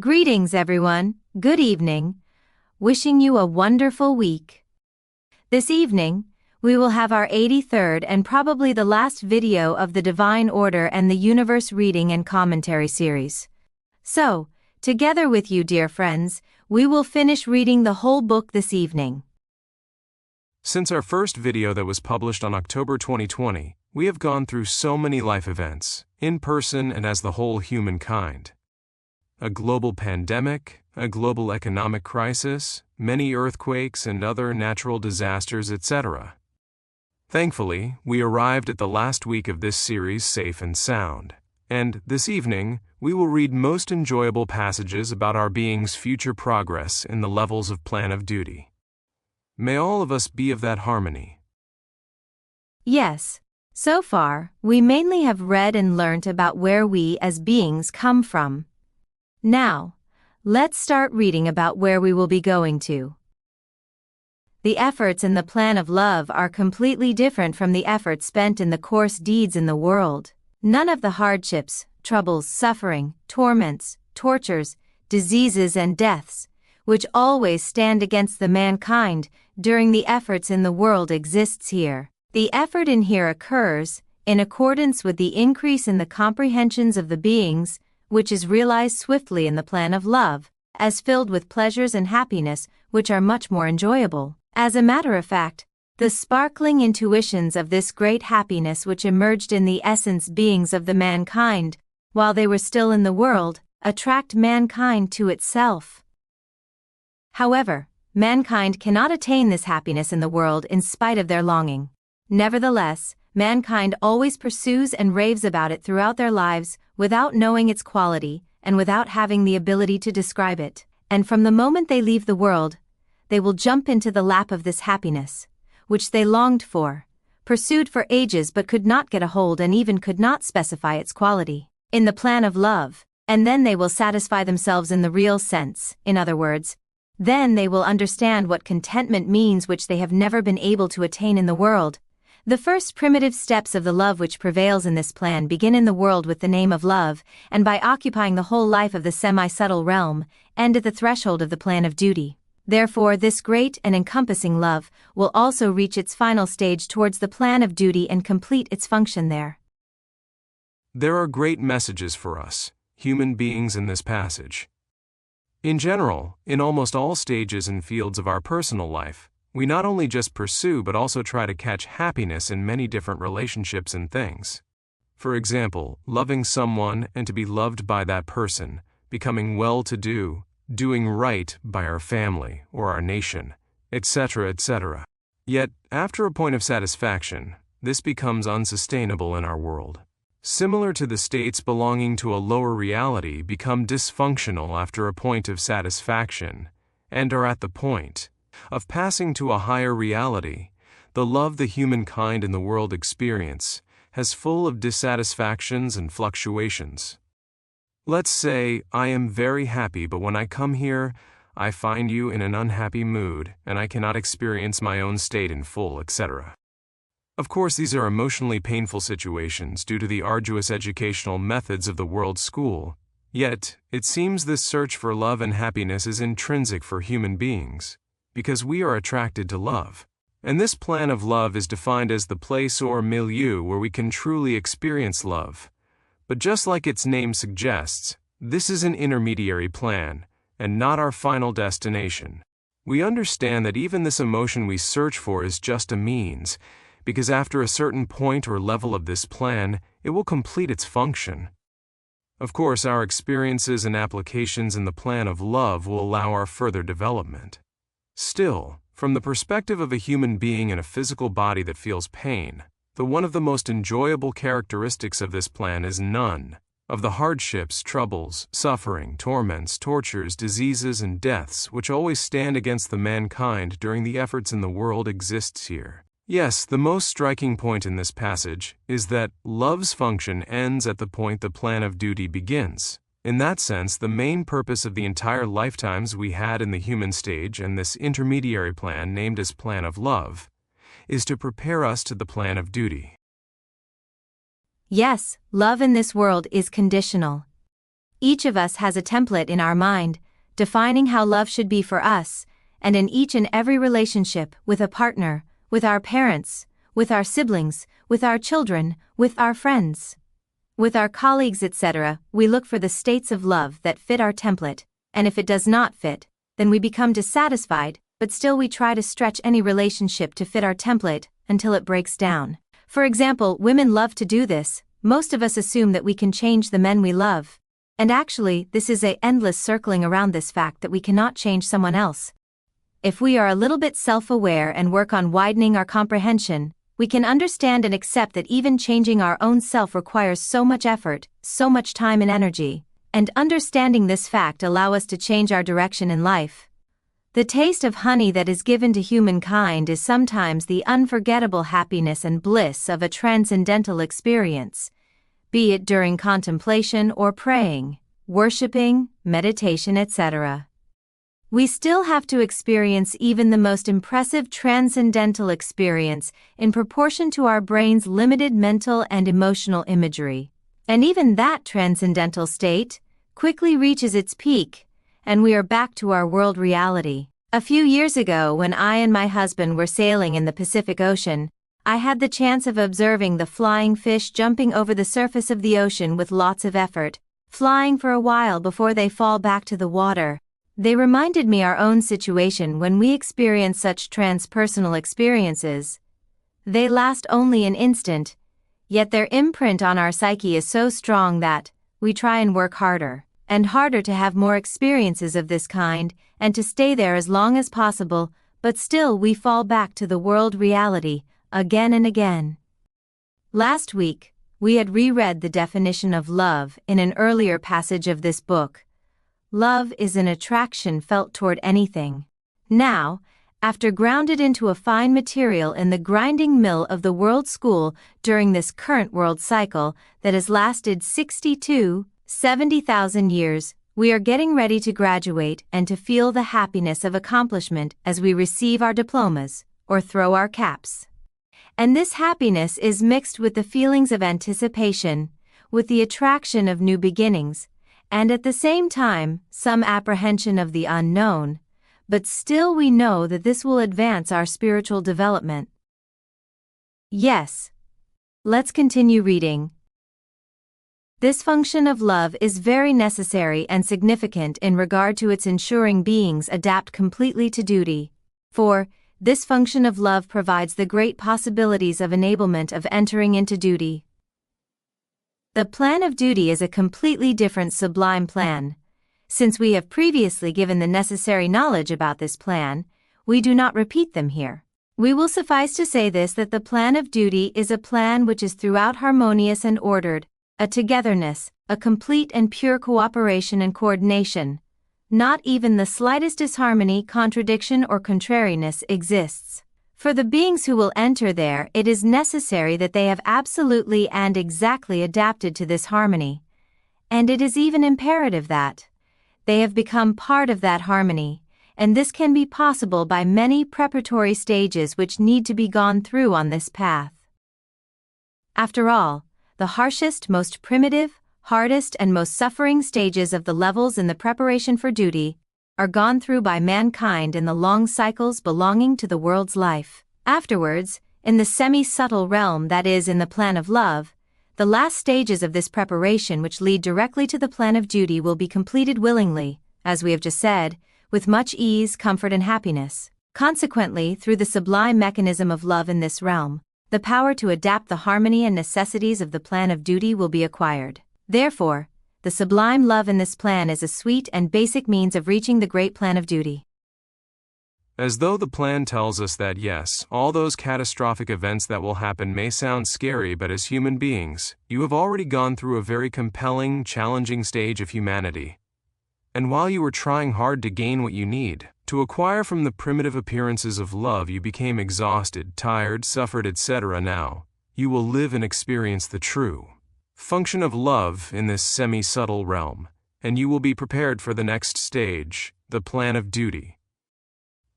Greetings everyone, good evening, wishing you a wonderful week. This evening, we will have our 83rd and probably the last video of the Divine Order and the Universe Reading and Commentary series. So, together with you dear friends, we will finish reading the whole book this evening. Since our first video that was published on October 2020, we have gone through so many life events, in person and as the whole humankind. A global pandemic, a global economic crisis, many earthquakes and other natural disasters, etc. Thankfully, we arrived at the last week of this series safe and sound, and this evening, we will read most enjoyable passages about our being's future progress in the levels of Plan of Duty. May all of us be of that harmony. Yes, so far, we mainly have read and learnt about where we as beings come from. Now, let's start reading about where we will be going to. The efforts in the plan of love are completely different from the efforts spent in the coarse deeds in the world. None of the hardships, troubles, suffering, torments, tortures, diseases and deaths, which always stand against the mankind during the efforts in the world exists here. The effort in here occurs, in accordance with the increase in the comprehensions of the beings, which is realized swiftly in the plan of love, as filled with pleasures and happiness which are much more enjoyable. As a matter of fact, the sparkling intuitions of this great happiness which emerged in the essence beings of the mankind, while they were still in the world, attract mankind to itself. However, mankind cannot attain this happiness in the world in spite of their longing. Nevertheless, mankind always pursues and raves about it throughout their lives, without knowing its quality, and without having the ability to describe it. And from the moment they leave the world, they will jump into the lap of this happiness, which they longed for, pursued for ages but could not get a hold and even could not specify its quality, in the plan of love, and then they will satisfy themselves in the real sense. In other words, then they will understand what contentment means, which they have never been able to attain in the world. The first primitive steps of the love which prevails in this plan begin in the world with the name of love, and by occupying the whole life of the semi-subtle realm, end at the threshold of the plan of duty. Therefore, this great and encompassing love will also reach its final stage towards the plan of duty and complete its function there. There are great messages for us, human beings, in this passage. In general, in almost all stages and fields of our personal life, we not only just pursue but also try to catch happiness in many different relationships and things. For example, loving someone and to be loved by that person, becoming well-to-do, doing right by our family or our nation, etc., etc. Yet, after a point of satisfaction, this becomes unsustainable in our world. Similar to the states belonging to a lower reality become dysfunctional after a point of satisfaction, and are at the point of passing to a higher reality, the love the humankind in the world experience has full of dissatisfactions and fluctuations. Let's say, I am very happy, but when I come here, I find you in an unhappy mood, and I cannot experience my own state in full, etc. Of course, these are emotionally painful situations due to the arduous educational methods of the world school, yet, it seems this search for love and happiness is intrinsic for human beings, because we are attracted to love. And this plan of love is defined as the place or milieu where we can truly experience love. But just like its name suggests, this is an intermediary plan, and not our final destination. We understand that even this emotion we search for is just a means, because after a certain point or level of this plan, it will complete its function. Of course, our experiences and applications in the plan of love will allow our further development. Still, from the perspective of a human being in a physical body that feels pain, one of the most enjoyable characteristics of this plan is none of the hardships, troubles, suffering, torments, tortures, diseases, and deaths which always stand against the mankind during the efforts in the world exists here. Yes, the most striking point in this passage is that love's function ends at the point the plan of duty begins. In that sense, the main purpose of the entire lifetimes we had in the human stage and this intermediary plan named as Plan of Love is to prepare us to the plan of duty. Yes, love in this world is conditional. Each of us has a template in our mind, defining how love should be for us, and in each and every relationship, with a partner, with our parents, with our siblings, with our children, with our friends, with our colleagues, etc., we look for the states of love that fit our template, and if it does not fit, then we become dissatisfied, but still we try to stretch any relationship to fit our template until it breaks down. For example, women love to do this. Most of us assume that we can change the men we love. And actually, this is an endless circling around this fact that we cannot change someone else. If we are a little bit self-aware and work on widening our comprehension, we can understand and accept that even changing our own self requires so much effort, so much time and energy, and understanding this fact allow us to change our direction in life. The taste of honey that is given to humankind is sometimes the unforgettable happiness and bliss of a transcendental experience, be it during contemplation or praying, worshiping, meditation, etc. We still have to experience even the most impressive transcendental experience in proportion to our brain's limited mental and emotional imagery. And even that transcendental state quickly reaches its peak, and we are back to our world reality. A few years ago, when I and my husband were sailing in the Pacific Ocean, I had the chance of observing the flying fish jumping over the surface of the ocean with lots of effort, flying for a while before they fall back to the water. They reminded me our own situation when we experience such transpersonal experiences. They last only an instant, yet their imprint on our psyche is so strong that we try and work harder and harder to have more experiences of this kind and to stay there as long as possible, but still we fall back to the world reality again and again. Last week, we had reread the definition of love in an earlier passage of this book. Love is an attraction felt toward anything. Now, after grounded into a fine material in the grinding mill of the world school during this current world cycle that has lasted 70,000 years, we are getting ready to graduate and to feel the happiness of accomplishment as we receive our diplomas, or throw our caps. And this happiness is mixed with the feelings of anticipation, with the attraction of new beginnings, and at the same time, some apprehension of the unknown, but still we know that this will advance our spiritual development. Yes. Let's continue reading. This function of love is very necessary and significant in regard to its ensuring beings adapt completely to duty. For, this function of love provides the great possibilities of enablement of entering into duty. The plan of duty is a completely different sublime plan. Since we have previously given the necessary knowledge about this plan, we do not repeat them here. We will suffice to say this, that the plan of duty is a plan which is throughout harmonious and ordered, a togetherness, a complete and pure cooperation and coordination. Not even the slightest disharmony, contradiction, or contrariness exists. For the beings who will enter there, it is necessary that they have absolutely and exactly adapted to this harmony. And it is even imperative that they have become part of that harmony, and this can be possible by many preparatory stages which need to be gone through on this path. After all, the harshest, most primitive, hardest and most suffering stages of the levels in the preparation for duty are gone through by mankind in the long cycles belonging to the world's life. Afterwards, in the semi-subtle realm, that is, in the plan of love, the last stages of this preparation which lead directly to the plan of duty will be completed willingly, as we have just said, with much ease, comfort and happiness. Consequently, through the sublime mechanism of love in this realm, the power to adapt the harmony and necessities of the plan of duty will be acquired. Therefore, the sublime love in this plan is a sweet and basic means of reaching the great plan of duty. As though the plan tells us that yes, all those catastrophic events that will happen may sound scary, but as human beings, you have already gone through a very compelling, challenging stage of humanity. And while you were trying hard to gain what you need, to acquire from the primitive appearances of love, you became exhausted, tired, suffered, etc. Now, you will live and experience the true function of love in this semi-subtle realm, and you will be prepared for the next stage, the plan of duty.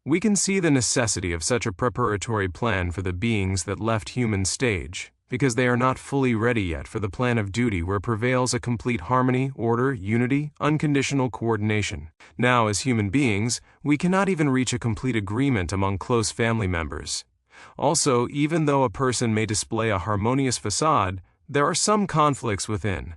We can see the necessity of such a preparatory plan for the beings that left human stage, because they are not fully ready yet for the plan of duty where prevails a complete harmony, order, unity, unconditional coordination. Now, as human beings, we cannot even reach a complete agreement among close family members. Also, even though a person may display a harmonious facade, there are some conflicts within.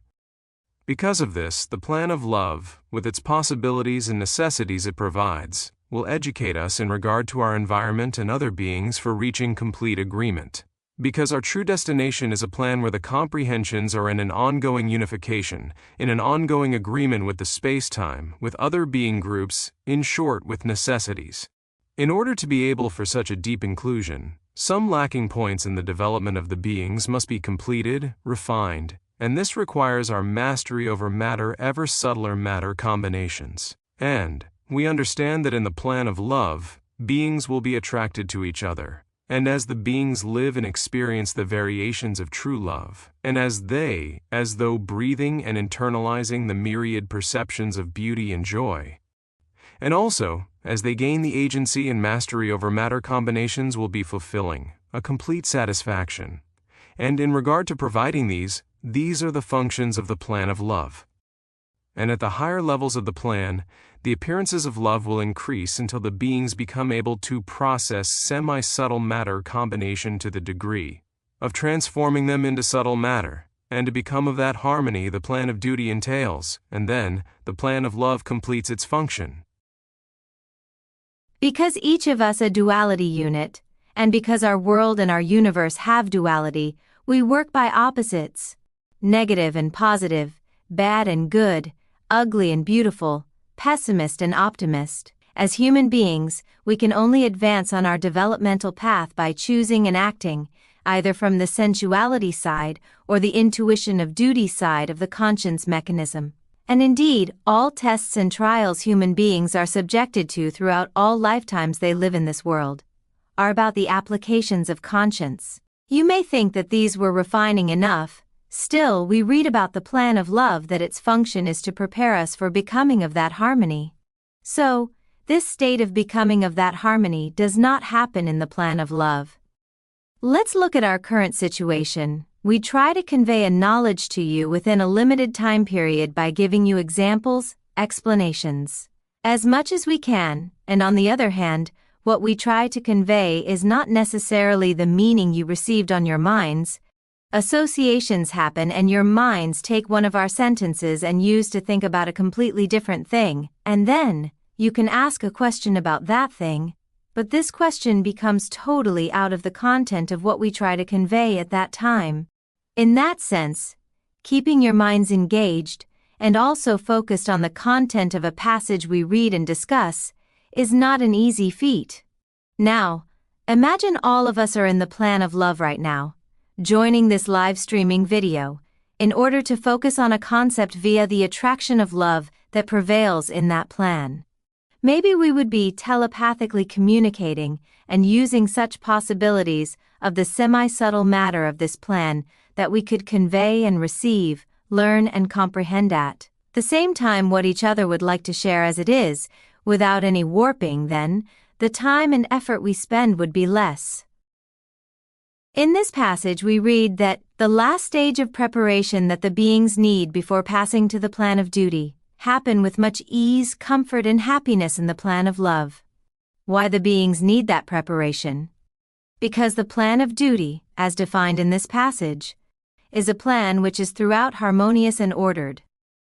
Because of this, the plan of love, with its possibilities and necessities it provides, will educate us in regard to our environment and other beings for reaching complete agreement. Because our true destination is a plan where the comprehensions are in an ongoing unification, in an ongoing agreement with the space-time, with other being groups, in short, with necessities. In order to be able for such a deep inclusion, some lacking points in the development of the beings must be completed, refined, and this requires our mastery over matter, ever subtler matter combinations. And we understand that in the plan of love, beings will be attracted to each other. And as the beings live and experience the variations of true love, and as they, as though breathing and internalizing the myriad perceptions of beauty and joy, and also, as they gain the agency and mastery over matter combinations will be fulfilling, a complete satisfaction. And in regard to providing these are the functions of the plan of love. And at the higher levels of the plan, the appearances of love will increase until the beings become able to process semi-subtle matter combination to the degree of transforming them into subtle matter, and to become of that harmony the plan of duty entails, and then the plan of love completes its function. Because each of us a duality unit, and because our world and our universe have duality, we work by opposites, negative and positive, bad and good, ugly and beautiful, pessimist and optimist. As human beings, we can only advance on our developmental path by choosing and acting, either from the sensuality side or the intuition of duty side of the conscience mechanism. And indeed, all tests and trials human beings are subjected to throughout all lifetimes they live in this world are about the applications of conscience. You may think that these were refining enough. Still, we read about the plan of love that its function is to prepare us for becoming of that harmony. So, this state of becoming of that harmony does not happen in the plan of love. Let's look at our current situation. We try to convey a knowledge to you within a limited time period by giving you examples, explanations, as much as we can, and on the other hand, what we try to convey is not necessarily the meaning you received on your minds. Associations happen and your minds take one of our sentences and use to think about a completely different thing, and then, you can ask a question about that thing, but this question becomes totally out of the content of what we try to convey at that time. In that sense, keeping your minds engaged, and also focused on the content of a passage we read and discuss, is not an easy feat. Now, imagine all of us are in the plan of love right now, joining this live streaming video, in order to focus on a concept via the attraction of love that prevails in that plan. Maybe we would be telepathically communicating and using such possibilities of the semi-subtle matter of this plan that we could convey and receive, learn and comprehend at the same time what each other would like to share as it is, without any warping. Then, the time and effort we spend would be less. In this passage we read that the last stage of preparation that the beings need before passing to the plan of duty happen with much ease, comfort and happiness in the plan of love. Why the beings need that preparation? Because the plan of duty, as defined in this passage, is a plan which is throughout harmonious and ordered,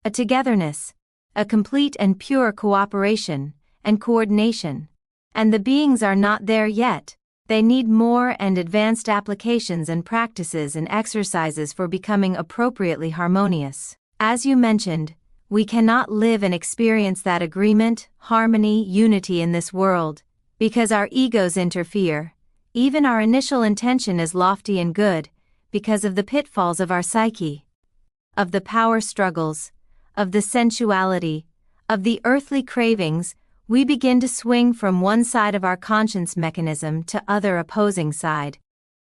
a togetherness, a complete and pure cooperation and coordination, and the beings are not there yet. They need more and advanced applications and practices and exercises for becoming appropriately harmonious. As you mentioned, we cannot live and experience that agreement, harmony, unity in this world, because our egos interfere. Even our initial intention is lofty and good, because of the pitfalls of our psyche, of the power struggles, of the sensuality, of the earthly cravings, we begin to swing from one side of our conscience mechanism to other opposing side.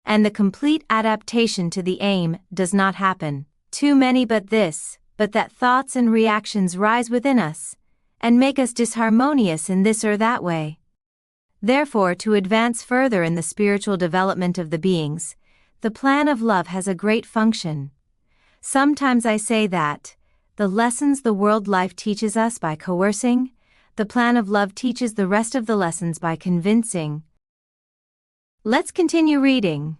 And the complete adaptation to the aim does not happen. Too many but that thoughts and reactions rise within us, and make us disharmonious in this or that way. Therefore, to advance further in the spiritual development of the beings, the plan of love has a great function. Sometimes I say that the lessons the world life teaches us by coercing, the plan of love teaches the rest of the lessons by convincing. Let's continue reading.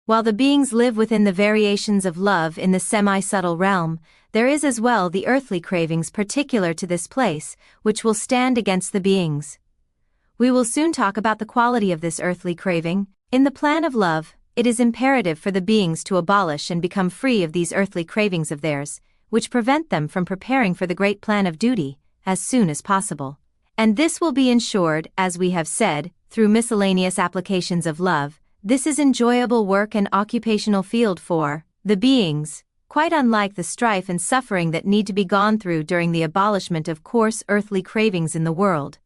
While the beings live within the variations of love in the semi-subtle realm, there is as well the earthly cravings particular to this place, which will stand against the beings. We will soon talk about the quality of this earthly craving. In the plan of love, it is imperative for the beings to abolish and become free of these earthly cravings of theirs, which prevent them from preparing for the great plan of duty, as soon as possible. And this will be ensured, as we have said, through miscellaneous applications of love. This is enjoyable work and occupational field for the beings, quite unlike the strife and suffering that need to be gone through during the abolishment of coarse earthly cravings in the world.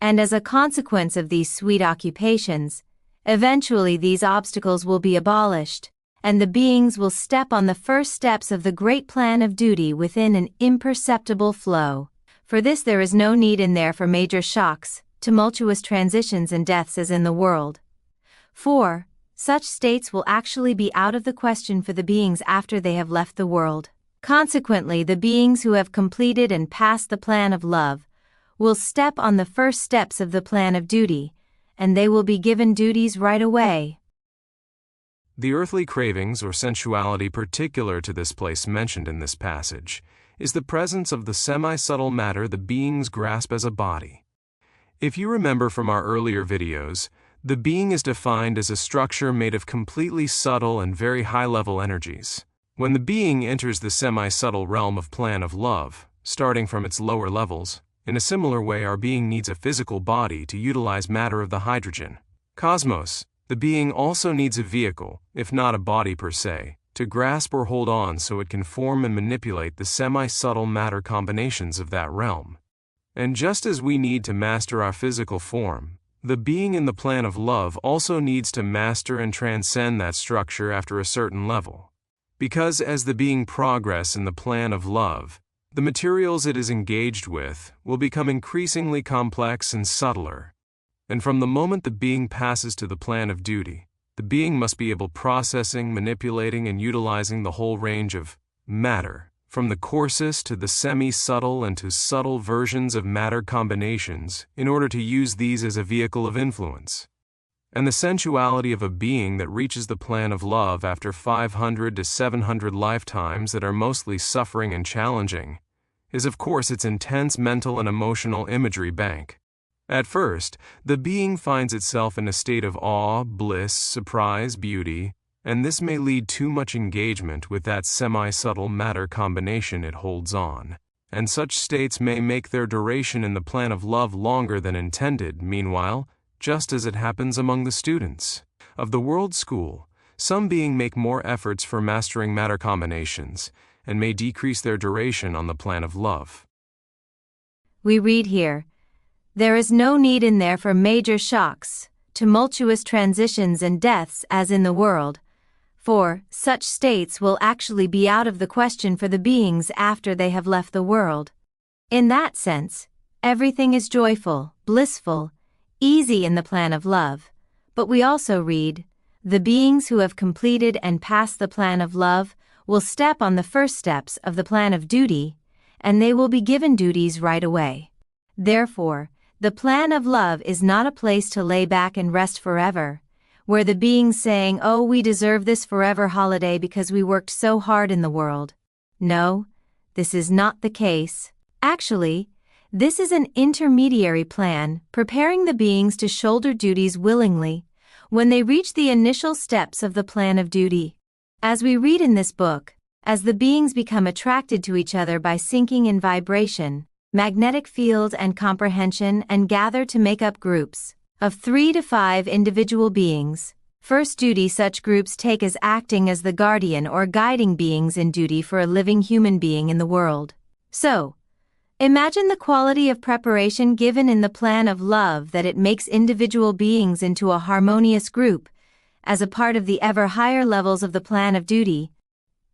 And as a consequence of these sweet occupations, eventually these obstacles will be abolished, and the beings will step on the first steps of the great plan of duty within an imperceptible flow. For this there is no need in there for major shocks, tumultuous transitions and deaths as in the world. For such states will actually be out of the question for the beings after they have left the world. Consequently, the beings who have completed and passed the plan of love will step on the first steps of the plan of duty, and they will be given duties right away. The earthly cravings or sensuality particular to this place mentioned in this passage is the presence of the semi-subtle matter the beings grasp as a body. If you remember from our earlier videos, the being is defined as a structure made of completely subtle and very high-level energies. When the being enters the semi-subtle realm of plan of love, starting from its lower levels, in a similar way our being needs a physical body to utilize matter of the hydrogen cosmos. The being also needs a vehicle, if not a body per se, to grasp or hold on so it can form and manipulate the semi-subtle matter combinations of that realm. And just as we need to master our physical form, the being in the plan of love also needs to master and transcend that structure after a certain level. Because as the being progresses in the plan of love, the materials it is engaged with will become increasingly complex and subtler. And from the moment the being passes to the plan of duty, the being must be able processing, manipulating, and utilizing the whole range of matter, from the coarsest to the semi-subtle and to subtle versions of matter combinations, in order to use these as a vehicle of influence. And the sensuality of a being that reaches the plan of love after 500 to 700 lifetimes that are mostly suffering and challenging is of course its intense mental and emotional imagery bank. At first, the being finds itself in a state of awe, bliss, surprise, beauty, and this may lead too much engagement with that semi-subtle matter combination it holds on, and such states may make their duration in the plan of love longer than intended. Meanwhile, just as it happens among the students of the world school, some being make more efforts for mastering matter combinations, and may decrease their duration on the plan of love. We read here, there is no need in there for major shocks, tumultuous transitions and deaths as in the world, for such states will actually be out of the question for the beings after they have left the world. In that sense, everything is joyful, blissful, easy in the plan of love, but we also read, the beings who have completed and passed the plan of love will step on the first steps of the plan of duty, and they will be given duties right away. Therefore, the plan of love is not a place to lay back and rest forever, where the beings saying, oh, we deserve this forever holiday because we worked so hard in the world. No, this is not the case. Actually, this is an intermediary plan, preparing the beings to shoulder duties willingly when they reach the initial steps of the plan of duty. As we read in this book, as the beings become attracted to each other by syncing in vibration, magnetic field and comprehension and gather to make up groups of 3 to 5 individual beings, first duty such groups take as acting as the guardian or guiding beings in duty for a living human being in the world. So, imagine the quality of preparation given in the plan of love that it makes individual beings into a harmonious group, as a part of the ever higher levels of the plan of duty,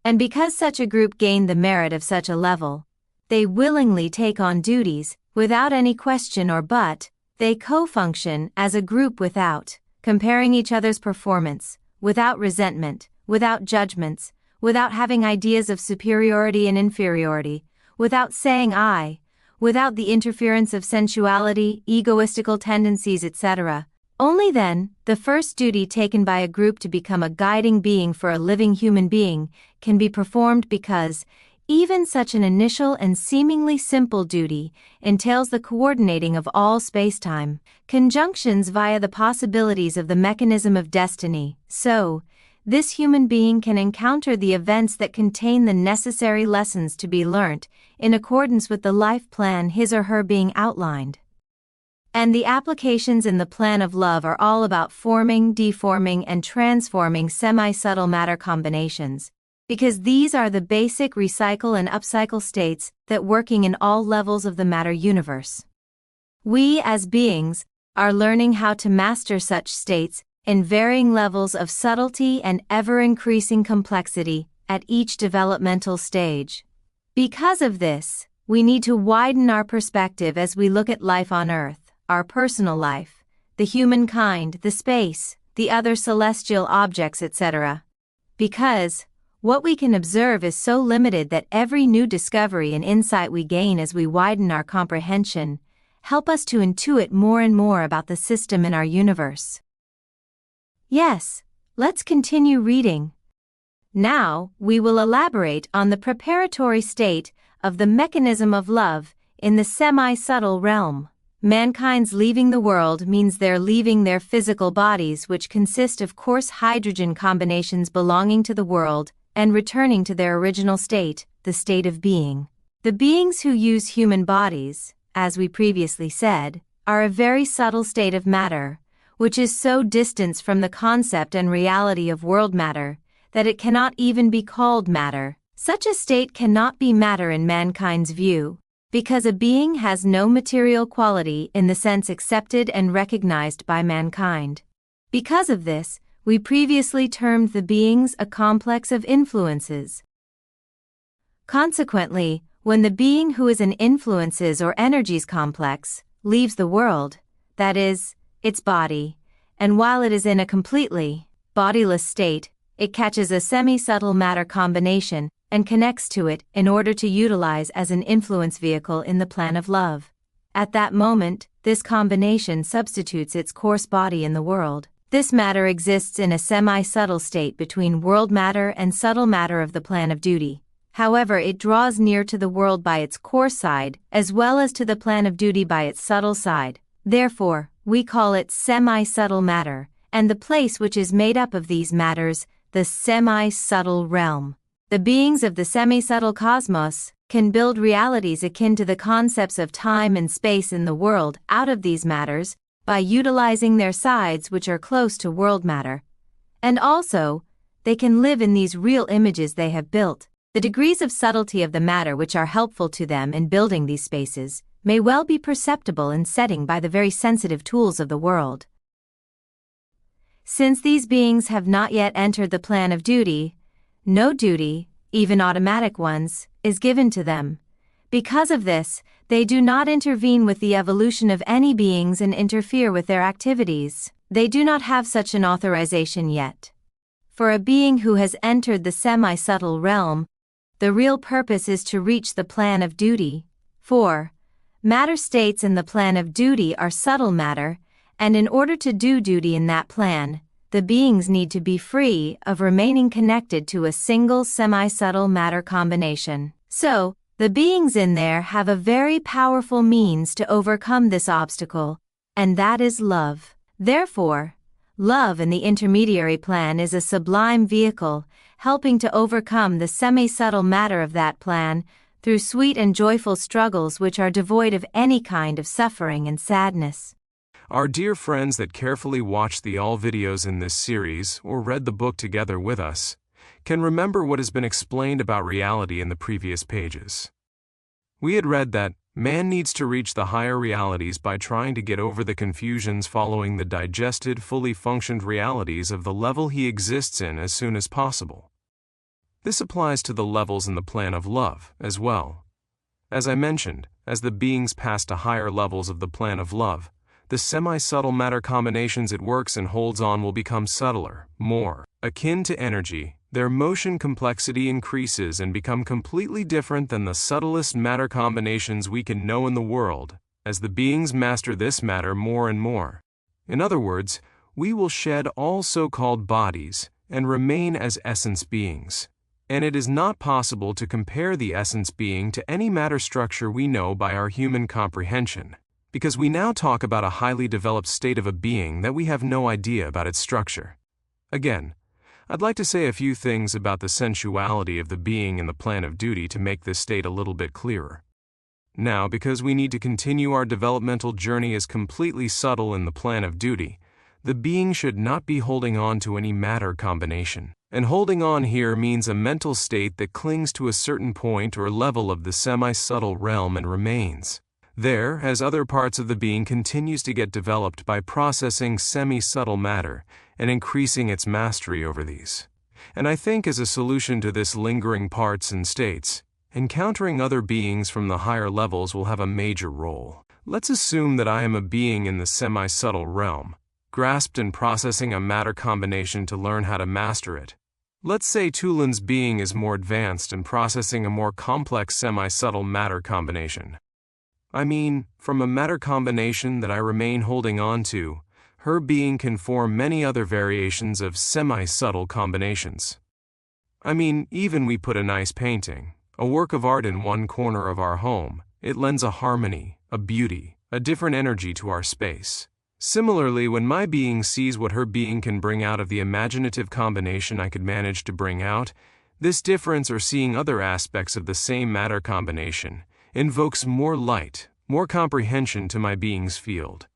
and because such a group gained the merit of such a level, they willingly take on duties, without any question or but, they co-function as a group without comparing each other's performance, without resentment, without judgments, without having ideas of superiority and inferiority, without saying I, without the interference of sensuality, egoistical tendencies, etc. Only then, the first duty taken by a group to become a guiding being for a living human being can be performed, because even such an initial and seemingly simple duty entails the coordinating of all space-time conjunctions via the possibilities of the mechanism of destiny. So, this human being can encounter the events that contain the necessary lessons to be learnt in accordance with the life plan his or her being outlined. And the applications in the plan of love are all about forming, deforming, and transforming semi-subtle matter combinations, because these are the basic recycle and upcycle states that working in all levels of the matter universe. We as beings are learning how to master such states in varying levels of subtlety and ever-increasing complexity at each developmental stage. Because of this, we need to widen our perspective as we look at life on Earth, our personal life, the humankind, the space, the other celestial objects, etc. Because what we can observe is so limited that every new discovery and insight we gain as we widen our comprehension help us to intuit more and more about the system in our universe. Yes, let's continue reading. Now, we will elaborate on the preparatory state of the mechanism of love in the semi-subtle realm. Mankind's leaving the world means they're leaving their physical bodies, which consist of coarse hydrogen combinations belonging to the world, and returning to their original state, the state of being. The beings who use human bodies, as we previously said, are a very subtle state of matter, which is so distant from the concept and reality of world matter that it cannot even be called matter. Such a state cannot be matter in mankind's view, because a being has no material quality in the sense accepted and recognized by mankind. Because of this, we previously termed the beings a complex of influences. Consequently, when the being who is an influences or energies complex leaves the world, that is, its body, and while it is in a completely bodiless state, it catches a semi-subtle matter combination and connects to it in order to utilize as an influence vehicle in the plan of love. At that moment, this combination substitutes its coarse body in the world. This matter exists in a semi-subtle state between world matter and subtle matter of the plan of duty. However, it draws near to the world by its coarse side, as well as to the plan of duty by its subtle side. Therefore, we call it semi-subtle matter, and the place which is made up of these matters, the semi-subtle realm. The beings of the semi-subtle cosmos can build realities akin to the concepts of time and space in the world out of these matters by utilizing their sides which are close to world matter. And also, they can live in these real images they have built. The degrees of subtlety of the matter which are helpful to them in building these spaces may well be perceptible in setting by the very sensitive tools of the world. Since these beings have not yet entered the plan of duty, no duty, even automatic ones, is given to them. Because of this, they do not intervene with the evolution of any beings and interfere with their activities. They do not have such an authorization yet. For a being who has entered the semi-subtle realm, the real purpose is to reach the plan of duty. For matter states in the plan of duty are subtle matter, and in order to do duty in that plan, the beings need to be free of remaining connected to a single semi-subtle matter combination. So, the beings in there have a very powerful means to overcome this obstacle, and that is love. Therefore, love in the intermediary plan is a sublime vehicle, helping to overcome the semi-subtle matter of that plan through sweet and joyful struggles which are devoid of any kind of suffering and sadness. Our dear friends that carefully watched the all videos in this series or read the book together with us can remember what has been explained about reality in the previous pages. We had read that man needs to reach the higher realities by trying to get over the confusions following the digested, fully functioned realities of the level he exists in as soon as possible. This applies to the levels in the plan of love as well. As I mentioned, as the beings pass to higher levels of the plan of love, the semi-subtle matter combinations it works and holds on will become subtler, more akin to energy. Their motion complexity increases and become completely different than the subtlest matter combinations we can know in the world, as the beings master this matter more and more. In other words, we will shed all so-called bodies and remain as essence beings. And it is not possible to compare the essence being to any matter structure we know by our human comprehension, because we now talk about a highly developed state of a being that we have no idea about its structure. Again, I'd like to say a few things about the sensuality of the being in the plan of duty to make this state a little bit clearer. Now, because we need to continue our developmental journey as completely subtle in the plan of duty, the being should not be holding on to any matter combination. And holding on here means a mental state that clings to a certain point or level of the semi-subtle realm and remains there as other parts of the being continues to get developed by processing semi-subtle matter and increasing its mastery over these. And I think as a solution to this lingering parts and states, encountering other beings from the higher levels will have a major role. Let's assume that I am a being in the semi-subtle realm, grasped in processing a matter combination to learn how to master it. Let's say Tülin's being is more advanced in processing a more complex semi-subtle matter combination. I mean, from a matter combination that I remain holding on to, her being can form many other variations of semi-subtle combinations. I mean, even we put a nice painting, a work of art in one corner of our home, it lends a harmony, a beauty, a different energy to our space. Similarly, when my being sees what her being can bring out of the imaginative combination I could manage to bring out, this difference or seeing other aspects of the same matter combination invokes more light, more comprehension to my being's field.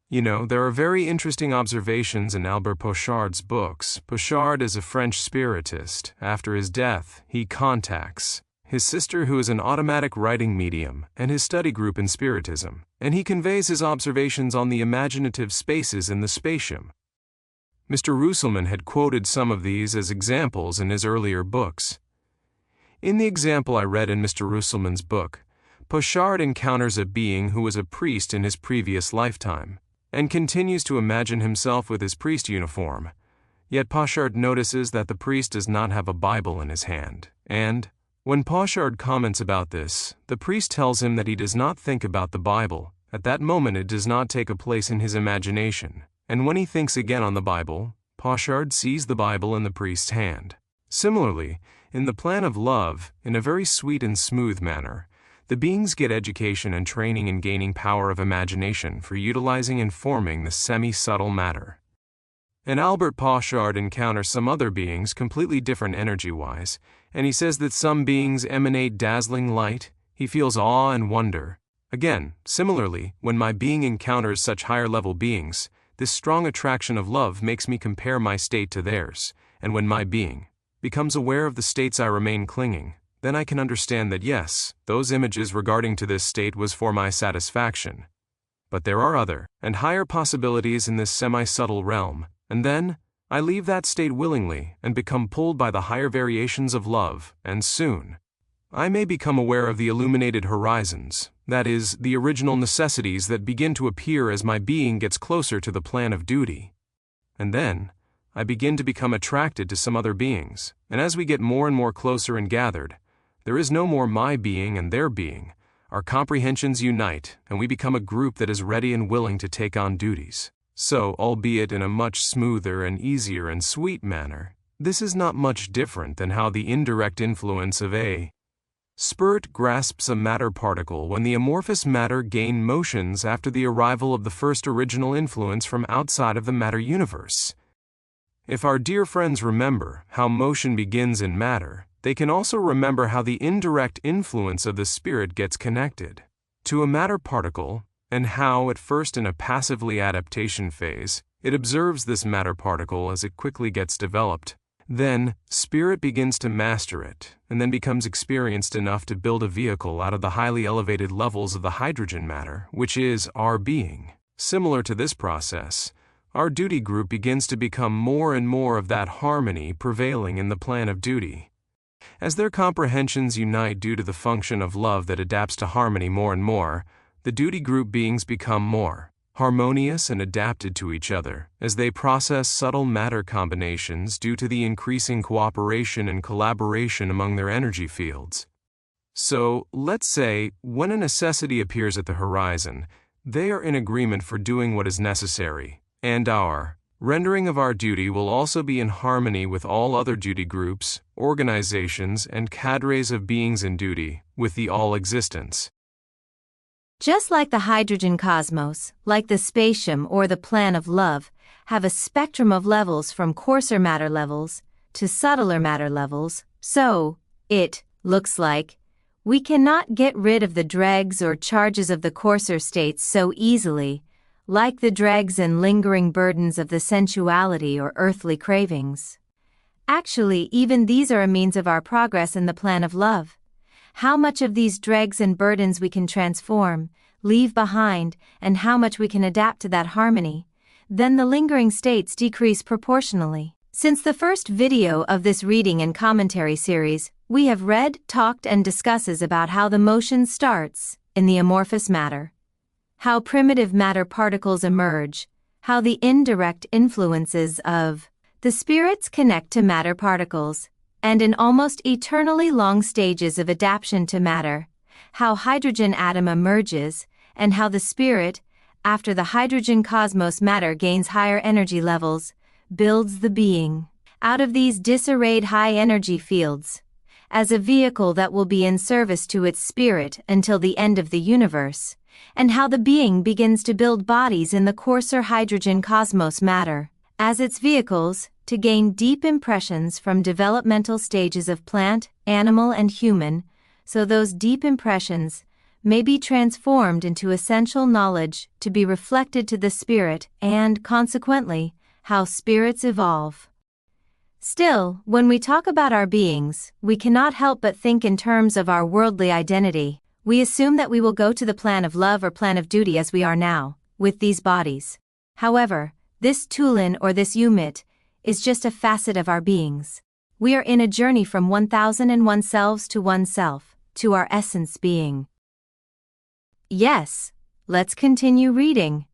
You know, there are very interesting observations in Albert Pochard's books. Pochard is a French spiritist. After his death, he contacts his sister, who is an automatic writing medium, and his study group in Spiritism, and he conveys his observations on the imaginative spaces in the spatium. Mr. Ruhselman had quoted some of these as examples in his earlier books. In the example I read in Mr. Ruhselman's book, Pochard encounters a being who was a priest in his previous lifetime, and continues to imagine himself with his priest uniform. Yet Pochard notices that the priest does not have a Bible in his hand, and when Pochard comments about this, the priest tells him that he does not think about the Bible. At that moment it does not take a place in his imagination, and when he thinks again on the Bible, Pochard sees the Bible in the priest's hand. Similarly, in the plan of love, in a very sweet and smooth manner, the beings get education and training in gaining power of imagination for utilizing and forming the semi-subtle matter. And Albert Pochard encounters some other beings completely different energy-wise, and he says that some beings emanate dazzling light, he feels awe and wonder. Again, similarly, when my being encounters such higher-level beings, this strong attraction of love makes me compare my state to theirs, and when my being becomes aware of the states I remain clinging, then I can understand that yes, those images regarding to this state was for my satisfaction. But there are other and higher possibilities in this semi-subtle realm, and then I leave that state willingly and become pulled by the higher variations of love, and soon I may become aware of the illuminated horizons, that is, the original necessities that begin to appear as my being gets closer to the plan of duty. And then I begin to become attracted to some other beings, and as we get more and more closer and gathered, there is no more my being and their being. Our comprehensions unite, and we become a group that is ready and willing to take on duties. So, albeit in a much smoother and easier and sweet manner, this is not much different than how the indirect influence of a spirit grasps a matter particle when the amorphous matter gain motions after the arrival of the first original influence from outside of the matter universe. If our dear friends remember how motion begins in matter, they can also remember how the indirect influence of the spirit gets connected to a matter particle, and how, at first in a passively adaptation phase, it observes this matter particle as it quickly gets developed. Then, spirit begins to master it, and then becomes experienced enough to build a vehicle out of the highly elevated levels of the hydrogen matter, which is our being. Similar to this process, our duty group begins to become more and more of that harmony prevailing in the plan of duty. As their comprehensions unite due to the function of love that adapts to harmony more and more, the duty group beings become more harmonious and adapted to each other as they process subtle matter combinations due to the increasing cooperation and collaboration among their energy fields. So, let's say, when a necessity appears at the horizon, they are in agreement for doing what is necessary, and our rendering of our duty will also be in harmony with all other duty groups, organizations, and cadres of beings in duty, with the all-existence. Just like the hydrogen cosmos, like the spatium or the plan of love, have a spectrum of levels from coarser matter levels to subtler matter levels, so, it looks like, we cannot get rid of the dregs or charges of the coarser states so easily, like the dregs and lingering burdens of the sensuality or earthly cravings. Actually, even these are a means of our progress in the plan of love. How much of these dregs and burdens we can transform, leave behind, and how much we can adapt to that harmony, then the lingering states decrease proportionally. Since the first video of this reading and commentary series, we have read, talked, and discusses about how the motion starts in the amorphous matter, how primitive matter particles emerge, how the indirect influences of the spirits connect to matter particles, and in almost eternally long stages of adaptation to matter, how hydrogen atom emerges, and how the spirit, after the hydrogen cosmos matter gains higher energy levels, builds the being out of these disarrayed high energy fields, as a vehicle that will be in service to its spirit until the end of the universe, and how the being begins to build bodies in the coarser hydrogen cosmos matter, as its vehicles, to gain deep impressions from developmental stages of plant, animal, and human, so those deep impressions may be transformed into essential knowledge to be reflected to the spirit and, consequently, how spirits evolve. Still, when we talk about our beings, we cannot help but think in terms of our worldly identity. We assume that we will go to the plan of love or plan of duty as we are now, with these bodies. However, this Tülin or this Ümit is just a facet of our beings. We are in a journey from 1001 selves to oneself, to our essence being. Yes, let's continue reading.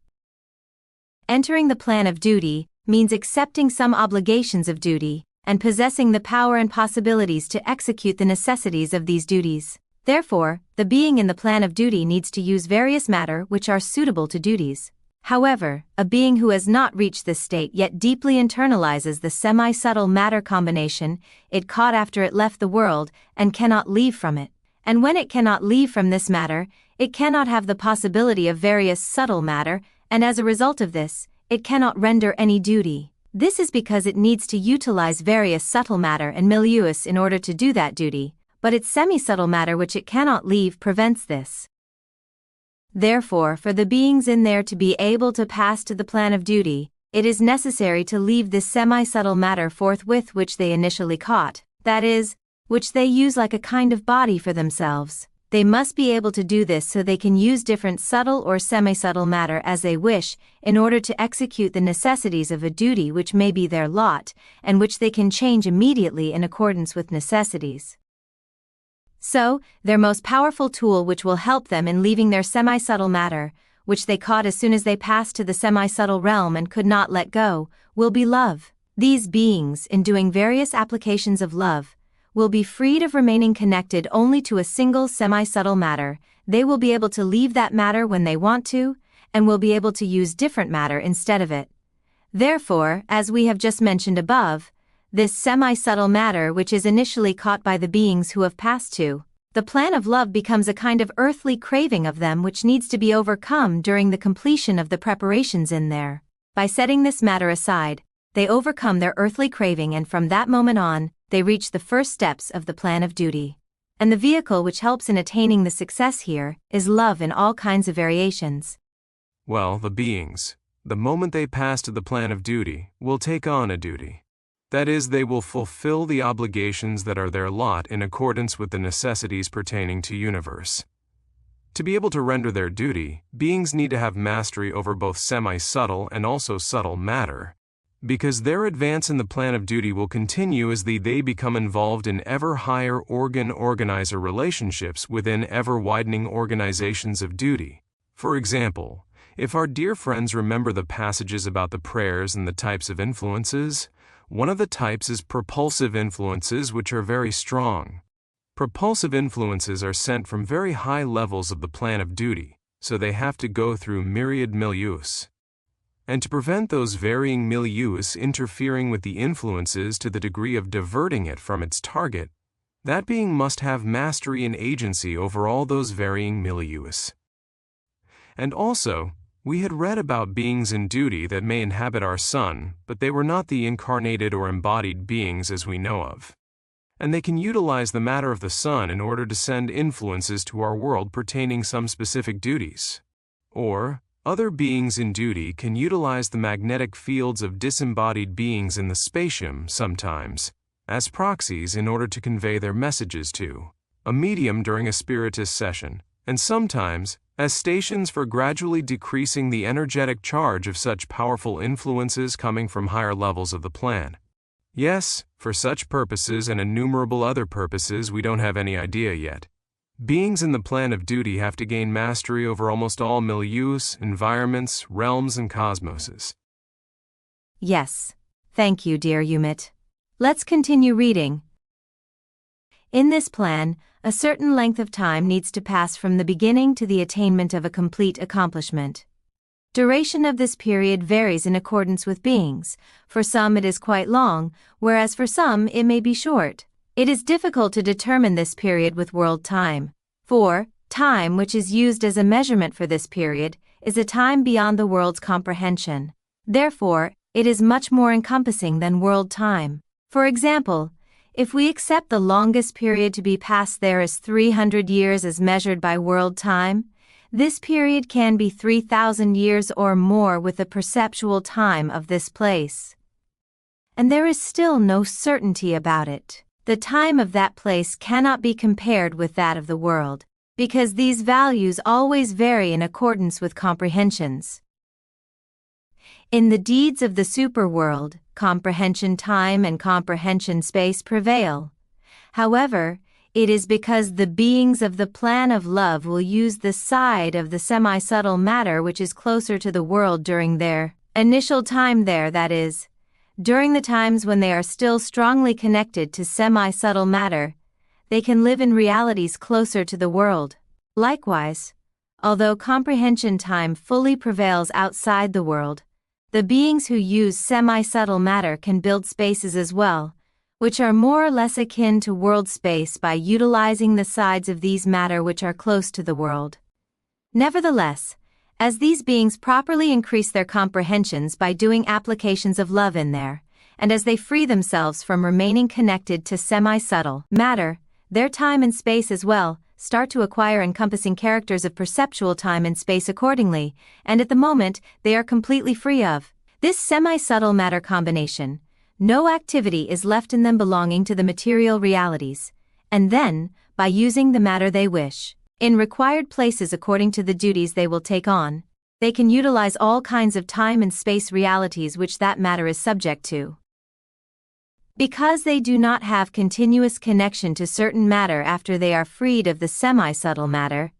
Entering the plan of duty means accepting some obligations of duty and possessing the power and possibilities to execute the necessities of these duties. Therefore, the being in the plan of duty needs to use various matter which are suitable to duties. However, a being who has not reached this state yet deeply internalizes the semi-subtle matter combination it caught after it left the world and cannot leave from it. And when it cannot leave from this matter, it cannot have the possibility of various subtle matter, and as a result of this, it cannot render any duty. This is because it needs to utilize various subtle matter and milieux in order to do that duty, but its semi-subtle matter which it cannot leave prevents this. Therefore, for the beings in there to be able to pass to the plan of duty, it is necessary to leave this semi-subtle matter forthwith which they initially caught, that is, which they use like a kind of body for themselves. They must be able to do this so they can use different subtle or semi-subtle matter as they wish, in order to execute the necessities of a duty which may be their lot, and which they can change immediately in accordance with necessities. So, their most powerful tool which will help them in leaving their semi-subtle matter, which they caught as soon as they passed to the semi-subtle realm and could not let go, will be love. These beings, in doing various applications of love, will be freed of remaining connected only to a single semi-subtle matter. They will be able to leave that matter when they want to, and will be able to use different matter instead of it. Therefore, as we have just mentioned above, this semi-subtle matter which is initially caught by the beings who have passed to the plan of love becomes a kind of earthly craving of them which needs to be overcome during the completion of the preparations in there. By setting this matter aside, they overcome their earthly craving, and from that moment on, they reach the first steps of the plan of duty. And the vehicle which helps in attaining the success here is love in all kinds of variations. Well, the beings, the moment they pass to the plan of duty, will take on a duty. That is, they will fulfill the obligations that are their lot in accordance with the necessities pertaining to universe. To be able to render their duty, beings need to have mastery over both semi-subtle and also subtle matter, because their advance in the plan of duty will continue as they become involved in ever higher organ-organizer relationships within ever-widening organizations of duty. For example, if our dear friends remember the passages about the prayers and the types of influences, one of the types is propulsive influences, which are very strong. Propulsive influences are sent from very high levels of the plan of duty, so they have to go through myriad milieus. And to prevent those varying milieus interfering with the influences to the degree of diverting it from its target, that being must have mastery and agency over all those varying milieus. And also, we had read about beings in duty that may inhabit our sun, but they were not the incarnated or embodied beings as we know of. And they can utilize the matter of the sun in order to send influences to our world pertaining some specific duties. Or, other beings in duty can utilize the magnetic fields of disembodied beings in the spatium sometimes, as proxies in order to convey their messages to a medium during a spiritist session, and sometimes as stations for gradually decreasing the energetic charge of such powerful influences coming from higher levels of the plan. Yes, for such purposes and innumerable other purposes we don't have any idea yet. Beings in the plan of duty have to gain mastery over almost all milieus, environments, realms, and cosmoses. Yes. Thank you, dear Ümit. Let's continue reading. In this plan, a certain length of time needs to pass from the beginning to the attainment of a complete accomplishment. Duration of this period varies in accordance with beings. For some it is quite long, whereas for some it may be short. It is difficult to determine this period with world time. For time, which is used as a measurement for this period, is a time beyond the world's comprehension. Therefore, it is much more encompassing than world time. For example, if we accept the longest period to be passed there as 300 years as measured by world time, this period can be 3,000 years or more with the perceptual time of this place. And there is still no certainty about it. The time of that place cannot be compared with that of the world, because these values always vary in accordance with comprehensions. In the deeds of the superworld, comprehension time and comprehension space prevail. However, it is because the beings of the plan of love will use the side of the semi-subtle matter which is closer to the world during their initial time there, that is, during the times when they are still strongly connected to semi-subtle matter, they can live in realities closer to the world. Likewise, although comprehension time fully prevails outside the world, the beings who use semi-subtle matter can build spaces as well, which are more or less akin to world space by utilizing the sides of these matter which are close to the world. Nevertheless, as these beings properly increase their comprehensions by doing applications of love in there, and as they free themselves from remaining connected to semi-subtle matter, their time and space as well start to acquire encompassing characters of perceptual time and space accordingly, and at the moment they are completely free of this semi-subtle matter combination. No activity is left in them belonging to the material realities, and then, by using the matter they wish, in required places according to the duties they will take on, they can utilize all kinds of time and space realities which that matter is subject to. Because they do not have continuous connection to certain matter after they are freed of the semi-subtle matter,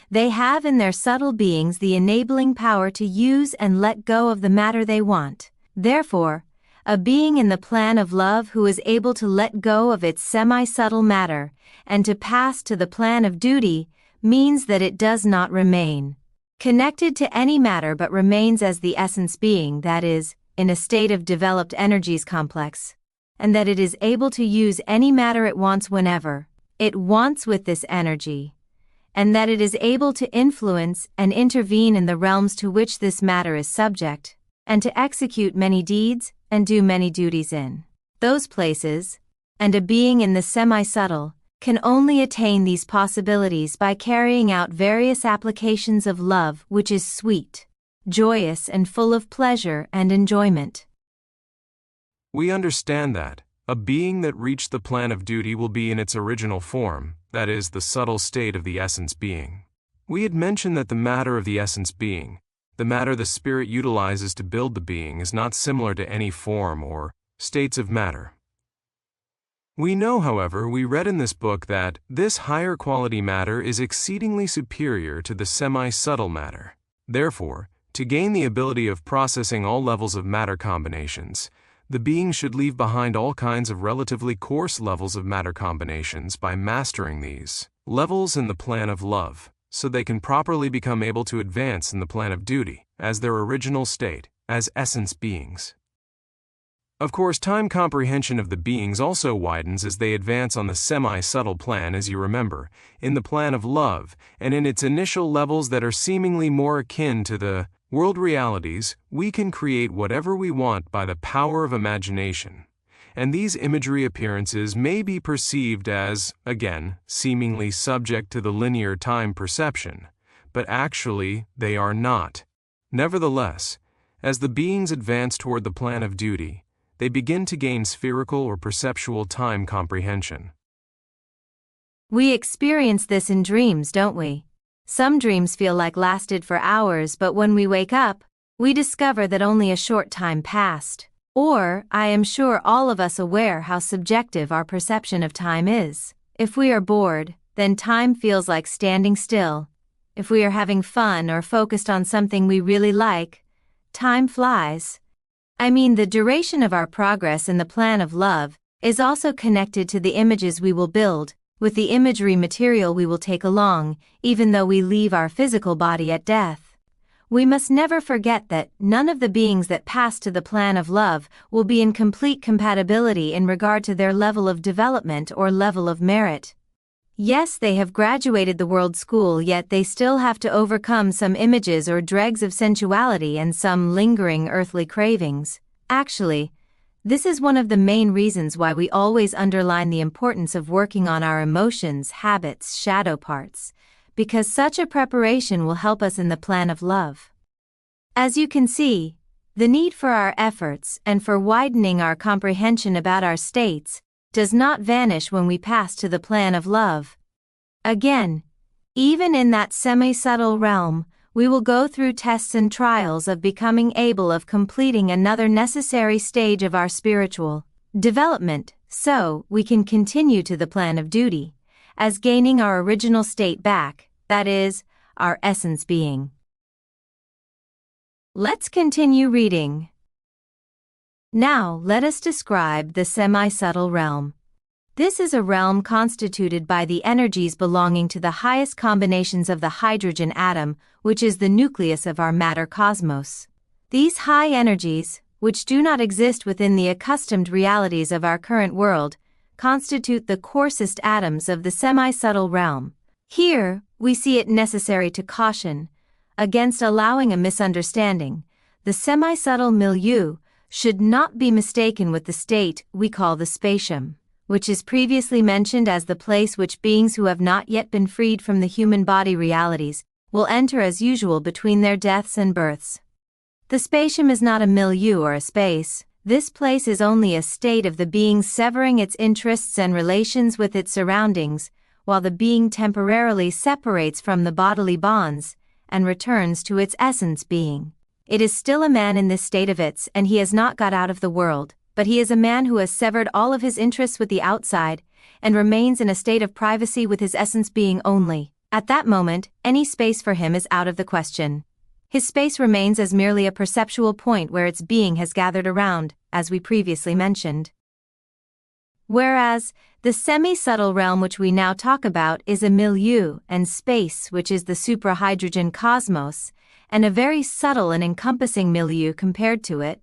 they have in their subtle beings the enabling power to use and let go of the matter they want. Therefore, a being in the plan of love who is able to let go of its semi-subtle matter and to pass to the plan of duty means that it does not remain connected to any matter but remains as the essence being, that is, in a state of developed energies complex, and that it is able to use any matter it wants whenever it wants with this energy, and that it is able to influence and intervene in the realms to which this matter is subject, and to execute many deeds and do many duties in those places, and a being in the semi-subtle can only attain these possibilities by carrying out various applications of love which is sweet, joyous and full of pleasure and enjoyment. We understand that a being that reached the plan of duty will be in its original form, that is, the subtle state of the essence being. We had mentioned that the matter of the essence being, the matter the spirit utilizes to build the being, is not similar to any form or states of matter. We know, however, we read in this book that this higher quality matter is exceedingly superior to the semi-subtle matter. Therefore, to gain the ability of processing all levels of matter combinations, the being should leave behind all kinds of relatively coarse levels of matter combinations by mastering these levels in the plan of love, so they can properly become able to advance in the plan of duty, as their original state, as essence beings. Of course, time comprehension of the beings also widens as they advance on the semi-subtle plan, as you remember, in the plan of love, and in its initial levels that are seemingly more akin to the world realities, we can create whatever we want by the power of imagination. And these imagery appearances may be perceived as, again, seemingly subject to the linear time perception, but actually they are not. Nevertheless, as the beings advance toward the plan of duty, they begin to gain spherical or perceptual time comprehension. We experience this in dreams, don't we? Some dreams feel like lasted for hours, but when we wake up, we discover that only a short time passed. Or, I am sure all of us aware how subjective our perception of time is. If we are bored, then time feels like standing still. If we are having fun or focused on something we really like, time flies. I mean, the duration of our progress in the plan of love is also connected to the images we will build, with the imagery material we will take along, even though we leave our physical body at death. We must never forget that none of the beings that pass to the plan of love will be in complete compatibility in regard to their level of development or level of merit. Yes, they have graduated the world school, yet they still have to overcome some images or dregs of sensuality and some lingering earthly cravings. Actually, this is one of the main reasons why we always underline the importance of working on our emotions, habits, shadow parts, because such a preparation will help us in the plan of love. As you can see, the need for our efforts and for widening our comprehension about our states does not vanish when we pass to the plan of love. Again, even in that semi-subtle realm, we will go through tests and trials of becoming able of completing another necessary stage of our spiritual development, so we can continue to the plan of duty, as gaining our original state back, that is, our essence being. Let's continue reading. Now, let us describe the semi-subtle realm. This is a realm constituted by the energies belonging to the highest combinations of the hydrogen atom, which is the nucleus of our matter cosmos. These high energies, which do not exist within the accustomed realities of our current world, constitute the coarsest atoms of the semi-subtle realm. Here, we see it necessary to caution against allowing a misunderstanding. The semi-subtle milieu should not be mistaken with the state we call the spatium, which is previously mentioned as the place which beings who have not yet been freed from the human body realities will enter as usual between their deaths and births. The spatium is not a milieu or a space. This place is only a state of the being severing its interests and relations with its surroundings, while the being temporarily separates from the bodily bonds and returns to its essence being. It is still a man in this state of its, and he has not got out of the world, but he is a man who has severed all of his interests with the outside, and remains in a state of privacy with his essence being only. At that moment, any space for him is out of the question. His space remains as merely a perceptual point where its being has gathered around, as we previously mentioned. Whereas, the semi-subtle realm which we now talk about is a milieu and space which is the suprahydrogen cosmos, and a very subtle and encompassing milieu compared to it.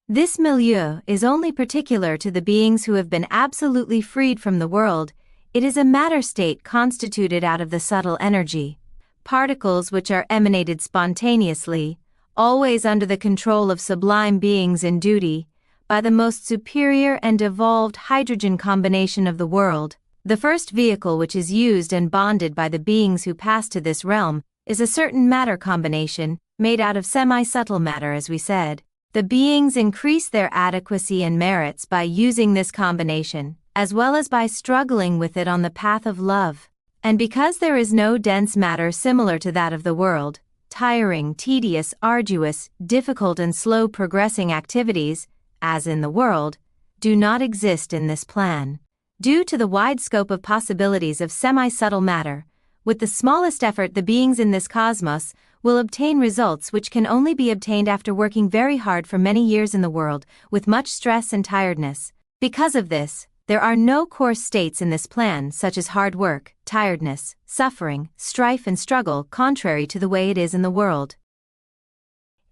This milieu is only particular to the beings who have been absolutely freed from the world. It is a matter state constituted out of the subtle energy, particles which are emanated spontaneously, always under the control of sublime beings in duty, by the most superior and evolved hydrogen combination of the world. The first vehicle which is used and bonded by the beings who pass to this realm is a certain matter combination, made out of semi-subtle matter, as we said. The beings increase their adequacy and merits by using this combination, as well as by struggling with it on the path of love. And because there is no dense matter similar to that of the world, tiring, tedious, arduous, difficult and slow progressing activities, as in the world, do not exist in this plan. Due to the wide scope of possibilities of semi-subtle matter, with the smallest effort the beings in this cosmos will obtain results which can only be obtained after working very hard for many years in the world, with much stress and tiredness. Because of this, there are no coarse states in this plan such as hard work, tiredness, suffering, strife and struggle, contrary to the way it is in the world.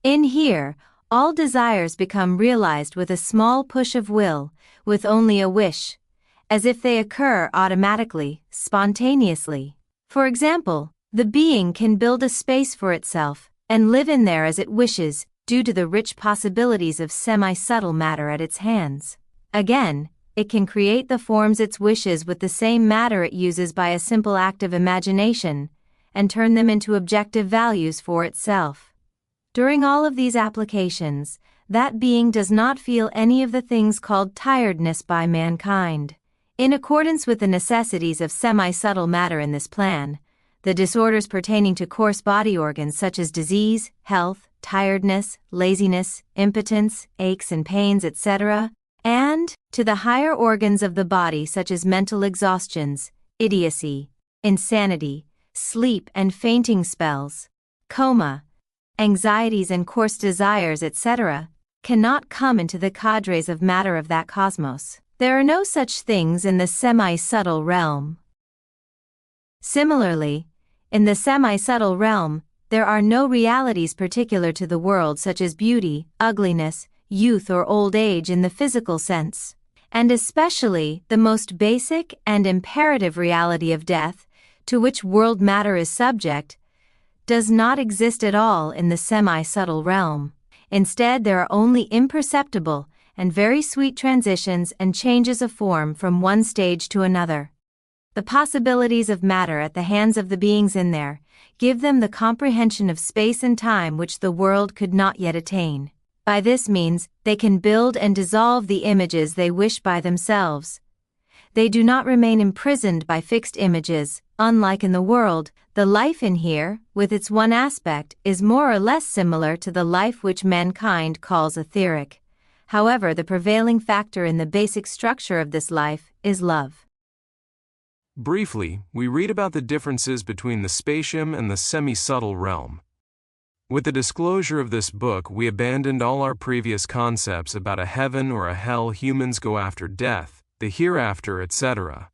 In here, all desires become realized with a small push of will, with only a wish, as if they occur automatically, spontaneously. For example, the being can build a space for itself, and live in there as it wishes, due to the rich possibilities of semi-subtle matter at its hands. Again, it can create the forms it wishes with the same matter it uses by a simple act of imagination, and turn them into objective values for itself. During all of these applications, that being does not feel any of the things called tiredness by mankind. In accordance with the necessities of semi-subtle matter in this plan, the disorders pertaining to coarse body organs such as disease, health, tiredness, laziness, impotence, aches and pains, etc., and to the higher organs of the body such as mental exhaustions, idiocy, insanity, sleep and fainting spells, coma, anxieties and coarse desires, etc., cannot come into the cadres of matter of that cosmos. There are no such things in the semi-subtle realm. Similarly, in the semi-subtle realm, there are no realities particular to the world such as beauty, ugliness, youth or old age in the physical sense, and especially the most basic and imperative reality of death, to which world matter is subject, does not exist at all in the semi-subtle realm. Instead, there are only imperceptible and very sweet transitions and changes of form from one stage to another. The possibilities of matter at the hands of the beings in there give them the comprehension of space and time which the world could not yet attain. By this means, they can build and dissolve the images they wish by themselves. They do not remain imprisoned by fixed images. Unlike in the world, the life in here, with its one aspect, is more or less similar to the life which mankind calls etheric. However, the prevailing factor in the basic structure of this life is love. Briefly, we read about the differences between the spatium and the semi-subtle realm. With the disclosure of this book, we abandoned all our previous concepts about a heaven or a hell humans go after death, the hereafter, etc.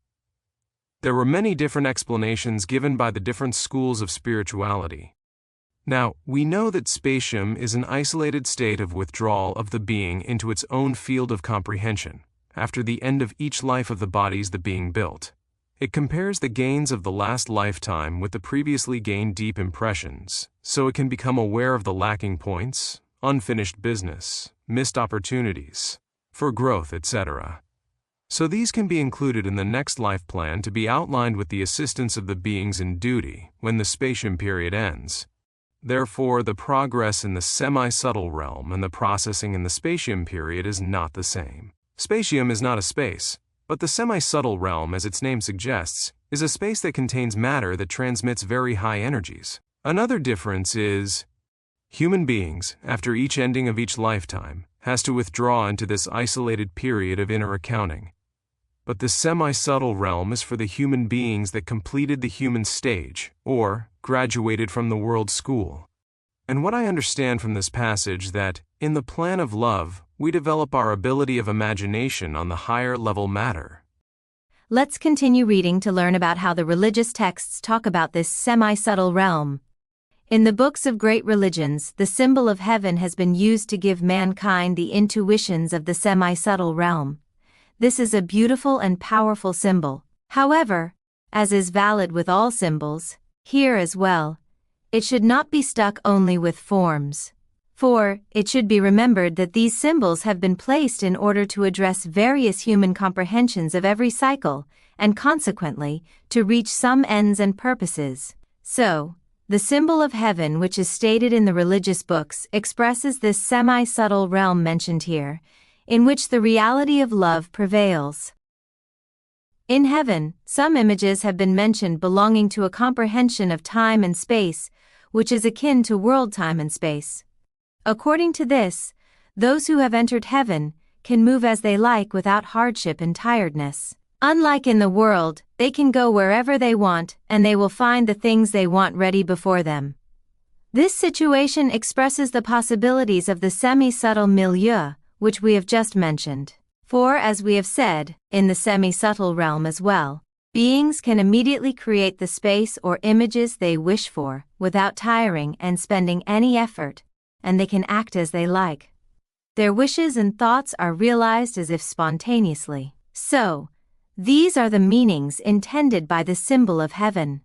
There were many different explanations given by the different schools of spirituality. Now, we know that spatium is an isolated state of withdrawal of the being into its own field of comprehension, after the end of each life of the bodies the being built. It compares the gains of the last lifetime with the previously gained deep impressions, so it can become aware of the lacking points, unfinished business, missed opportunities for growth, etc. So these can be included in the next life plan to be outlined with the assistance of the beings in duty when the spatium period ends. Therefore, the progress in the semi-subtle realm and the processing in the spatium period is not the same. Spatium is not a space, but the semi-subtle realm, as its name suggests, is a space that contains matter that transmits very high energies. Another difference is, human beings, after each ending of each lifetime, has to withdraw into this isolated period of inner accounting. But the semi-subtle realm is for the human beings that completed the human stage, or graduated from the world school. And what I understand from this passage that, in the plan of love, we develop our ability of imagination on the higher level matter. Let's continue reading to learn about how the religious texts talk about this semi-subtle realm. In the books of great religions, the symbol of heaven has been used to give mankind the intuitions of the semi-subtle realm. This is a beautiful and powerful symbol. However, as is valid with all symbols, here as well, it should not be stuck only with forms. For, it should be remembered that these symbols have been placed in order to address various human comprehensions of every cycle, and consequently, to reach some ends and purposes. So, the symbol of heaven which is stated in the religious books expresses this semi-subtle realm mentioned here, in which the reality of love prevails. In heaven, some images have been mentioned belonging to a comprehension of time and space, which is akin to world time and space. According to this, those who have entered heaven can move as they like without hardship and tiredness. Unlike in the world, they can go wherever they want and they will find the things they want ready before them. This situation expresses the possibilities of the semi-subtle milieu, which we have just mentioned. For, as we have said, in the semi-subtle realm as well, beings can immediately create the space or images they wish for, without tiring and spending any effort, and they can act as they like. Their wishes and thoughts are realized as if spontaneously. So, these are the meanings intended by the symbol of heaven.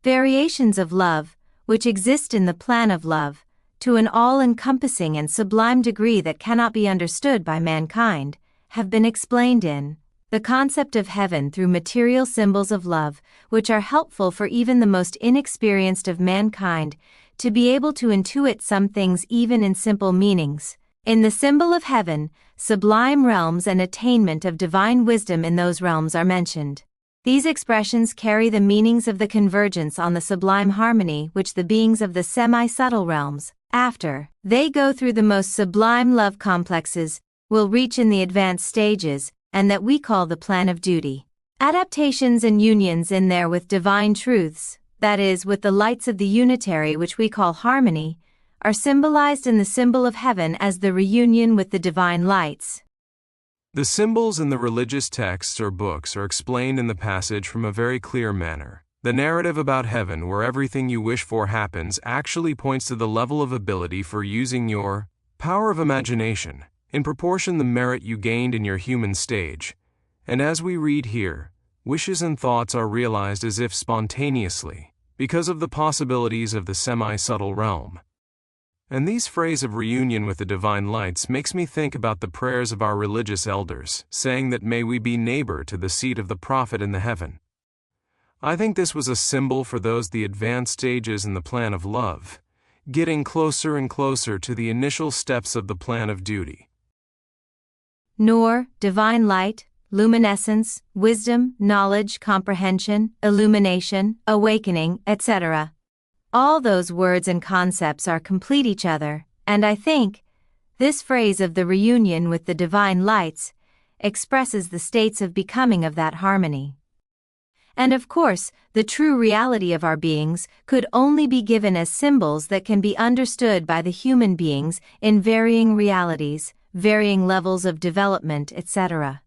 Variations of love, which exist in the plan of love, to an all-encompassing and sublime degree that cannot be understood by mankind, have been explained in the concept of heaven through material symbols of love, which are helpful for even the most inexperienced of mankind to be able to intuit some things even in simple meanings. In the symbol of heaven, sublime realms and attainment of divine wisdom in those realms are mentioned. These expressions carry the meanings of the convergence on the sublime harmony which the beings of the semi-subtle realms, after they go through the most sublime love complexes, will reach in the advanced stages, and that we call the plan of duty. Adaptations and unions in there with divine truths, that is, with the lights of the unitary which we call harmony, are symbolized in the symbol of heaven as the reunion with the divine lights. The symbols in the religious texts or books are explained in the passage from a very clear manner. The narrative about heaven, where everything you wish for happens, actually points to the level of ability for using your power of imagination, in proportion the merit you gained in your human stage. And as we read here, wishes and thoughts are realized as if spontaneously, because of the possibilities of the semi-subtle realm. And these phrase of reunion with the divine lights makes me think about the prayers of our religious elders, saying that may we be neighbor to the seat of the prophet in the heaven. I think this was a symbol for those the advanced stages in the plan of love, getting closer and closer to the initial steps of the plan of duty. Nur, divine light, luminescence, wisdom, knowledge, comprehension, illumination, awakening, etc. All those words and concepts are complete each other, and I think this phrase of the reunion with the divine lights expresses the states of becoming of that harmony. And of course, the true reality of our beings could only be given as symbols that can be understood by the human beings in varying realities, varying levels of development, etc.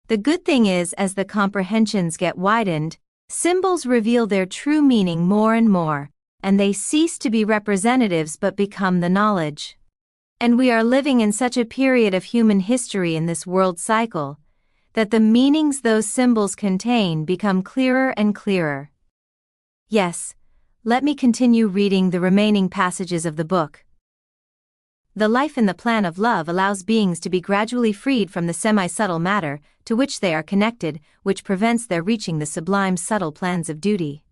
The good thing is, as the comprehensions get widened, symbols reveal their true meaning more and more, and they cease to be representatives but become the knowledge. And we are living in such a period of human history in this world cycle, that the meanings those symbols contain become clearer and clearer. Yes, let me continue reading the remaining passages of the book. The life in the plan of love allows beings to be gradually freed from the semi-subtle matter to which they are connected, which prevents their reaching the sublime subtle plans of duty.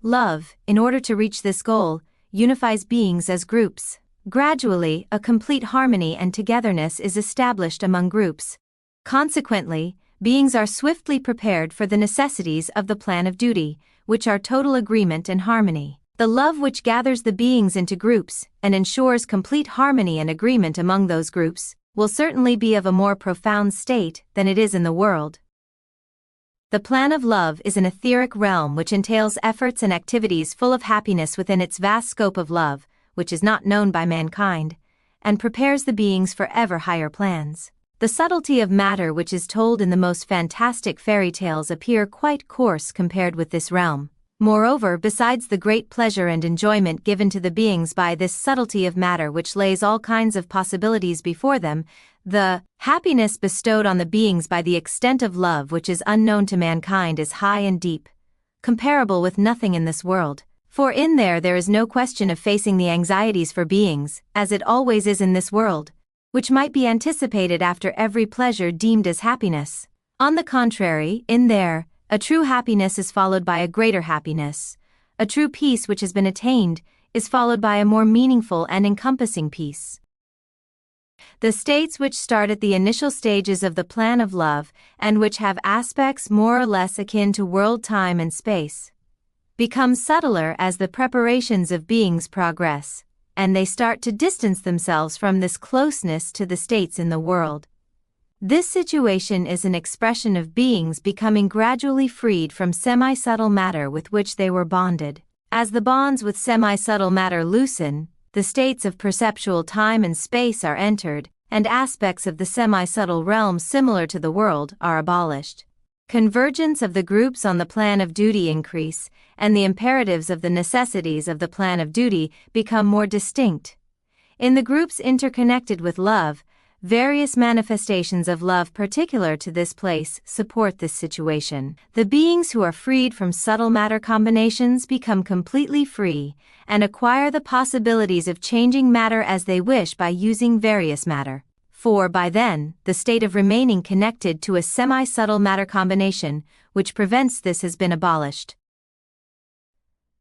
Love, in order to reach this goal, unifies beings as groups. Gradually, a complete harmony and togetherness is established among groups. Consequently, beings are swiftly prepared for the necessities of the plan of duty, which are total agreement and harmony. The love which gathers the beings into groups and ensures complete harmony and agreement among those groups will certainly be of a more profound state than it is in the world. The plan of love is an etheric realm which entails efforts and activities full of happiness within its vast scope of love, which is not known by mankind, and prepares the beings for ever higher plans. The subtlety of matter which is told in the most fantastic fairy tales appear quite coarse compared with this realm. Moreover, besides the great pleasure and enjoyment given to the beings by this subtlety of matter which lays all kinds of possibilities before them, the happiness bestowed on the beings by the extent of love which is unknown to mankind is high and deep, comparable with nothing in this world. For in there is no question of facing the anxieties for beings, as it always is in this world, which might be anticipated after every pleasure deemed as happiness. On the contrary, in there, a true happiness is followed by a greater happiness. A true peace which has been attained is followed by a more meaningful and encompassing peace. The states which start at the initial stages of the plan of love and which have aspects more or less akin to world time and space become subtler as the preparations of beings progress, and they start to distance themselves from this closeness to the states in the world. This situation is an expression of beings becoming gradually freed from semi-subtle matter with which they were bonded. As the bonds with semi-subtle matter loosen, the states of perceptual time and space are entered, and aspects of the semi-subtle realm similar to the world are abolished. Convergence of the groups on the plan of duty increase, and the imperatives of the necessities of the plan of duty become more distinct. In the groups interconnected with love, various manifestations of love particular to this place support this situation. The beings who are freed from subtle matter combinations become completely free and acquire the possibilities of changing matter as they wish by using various matter. For by then, the state of remaining connected to a semi-subtle matter combination, which prevents this, has been abolished.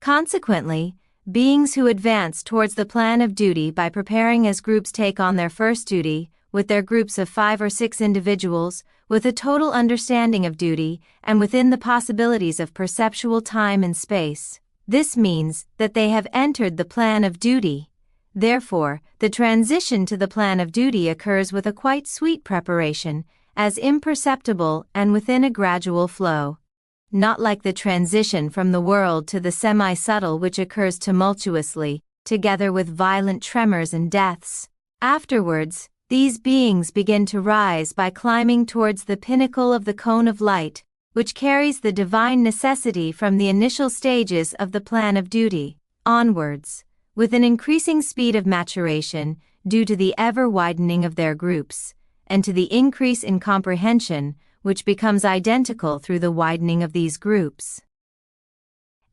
Consequently, beings who advance towards the plan of duty by preparing as groups take on their first duty, with their groups of 5 or 6 individuals, with a total understanding of duty, and within the possibilities of perceptual time and space. This means that they have entered the plan of duty. Therefore, the transition to the plan of duty occurs with a quite sweet preparation, as imperceptible and within a gradual flow. Not like the transition from the world to the semi-subtle, which occurs tumultuously, together with violent tremors and deaths. Afterwards, these beings begin to rise by climbing towards the pinnacle of the cone of light, which carries the divine necessity from the initial stages of the plan of duty, onwards, with an increasing speed of maturation, due to the ever-widening of their groups, and to the increase in comprehension, which becomes identical through the widening of these groups.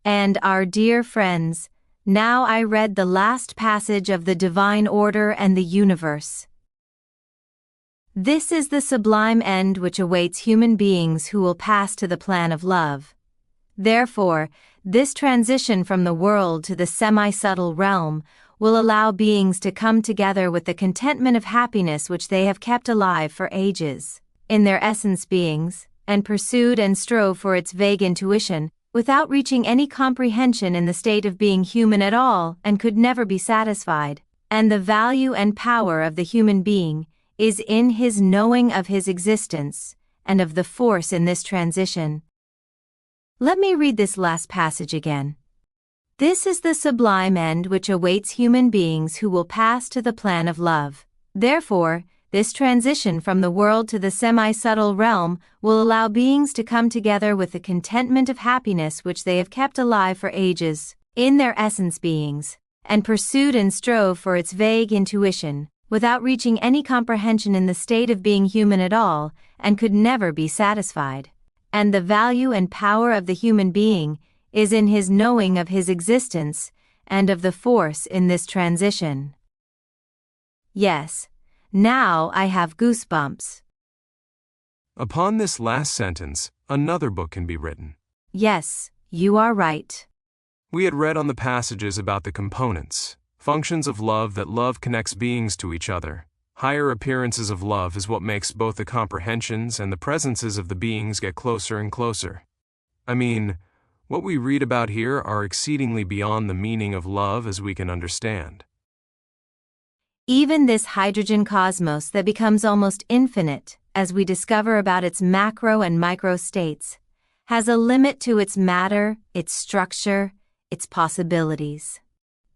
And our dear friends, now I read the last passage of the divine order and the universe. This is the sublime end which awaits human beings who will pass to the plan of love. Therefore, this transition from the world to the semi-subtle realm will allow beings to come together with the contentment of happiness which they have kept alive for ages, in their essence beings, and pursued and strove for its vague intuition, without reaching any comprehension in the state of being human at all, and could never be satisfied. And the value and power of the human being is in his knowing of his existence, and of the force in this transition. Let me read this last passage again. This is the sublime end which awaits human beings who will pass to the plan of love. Therefore, this transition from the world to the semi-subtle realm will allow beings to come together with the contentment of happiness which they have kept alive for ages, in their essence beings, and pursued and strove for its vague intuition, without reaching any comprehension in the state of being human at all, and could never be satisfied. And the value and power of the human being is in his knowing of his existence, and of the force in this transition. Yes, now I have goosebumps. Upon this last sentence, another book can be written. Yes, you are right. We had read on the passages about the components, functions of love, that love connects beings to each other. Higher appearances of love is what makes both the comprehensions and the presences of the beings get closer and closer. I mean, what we read about here are exceedingly beyond the meaning of love as we can understand. Even this hydrogen cosmos that becomes almost infinite, as we discover about its macro and micro states, has a limit to its matter, its structure, its possibilities.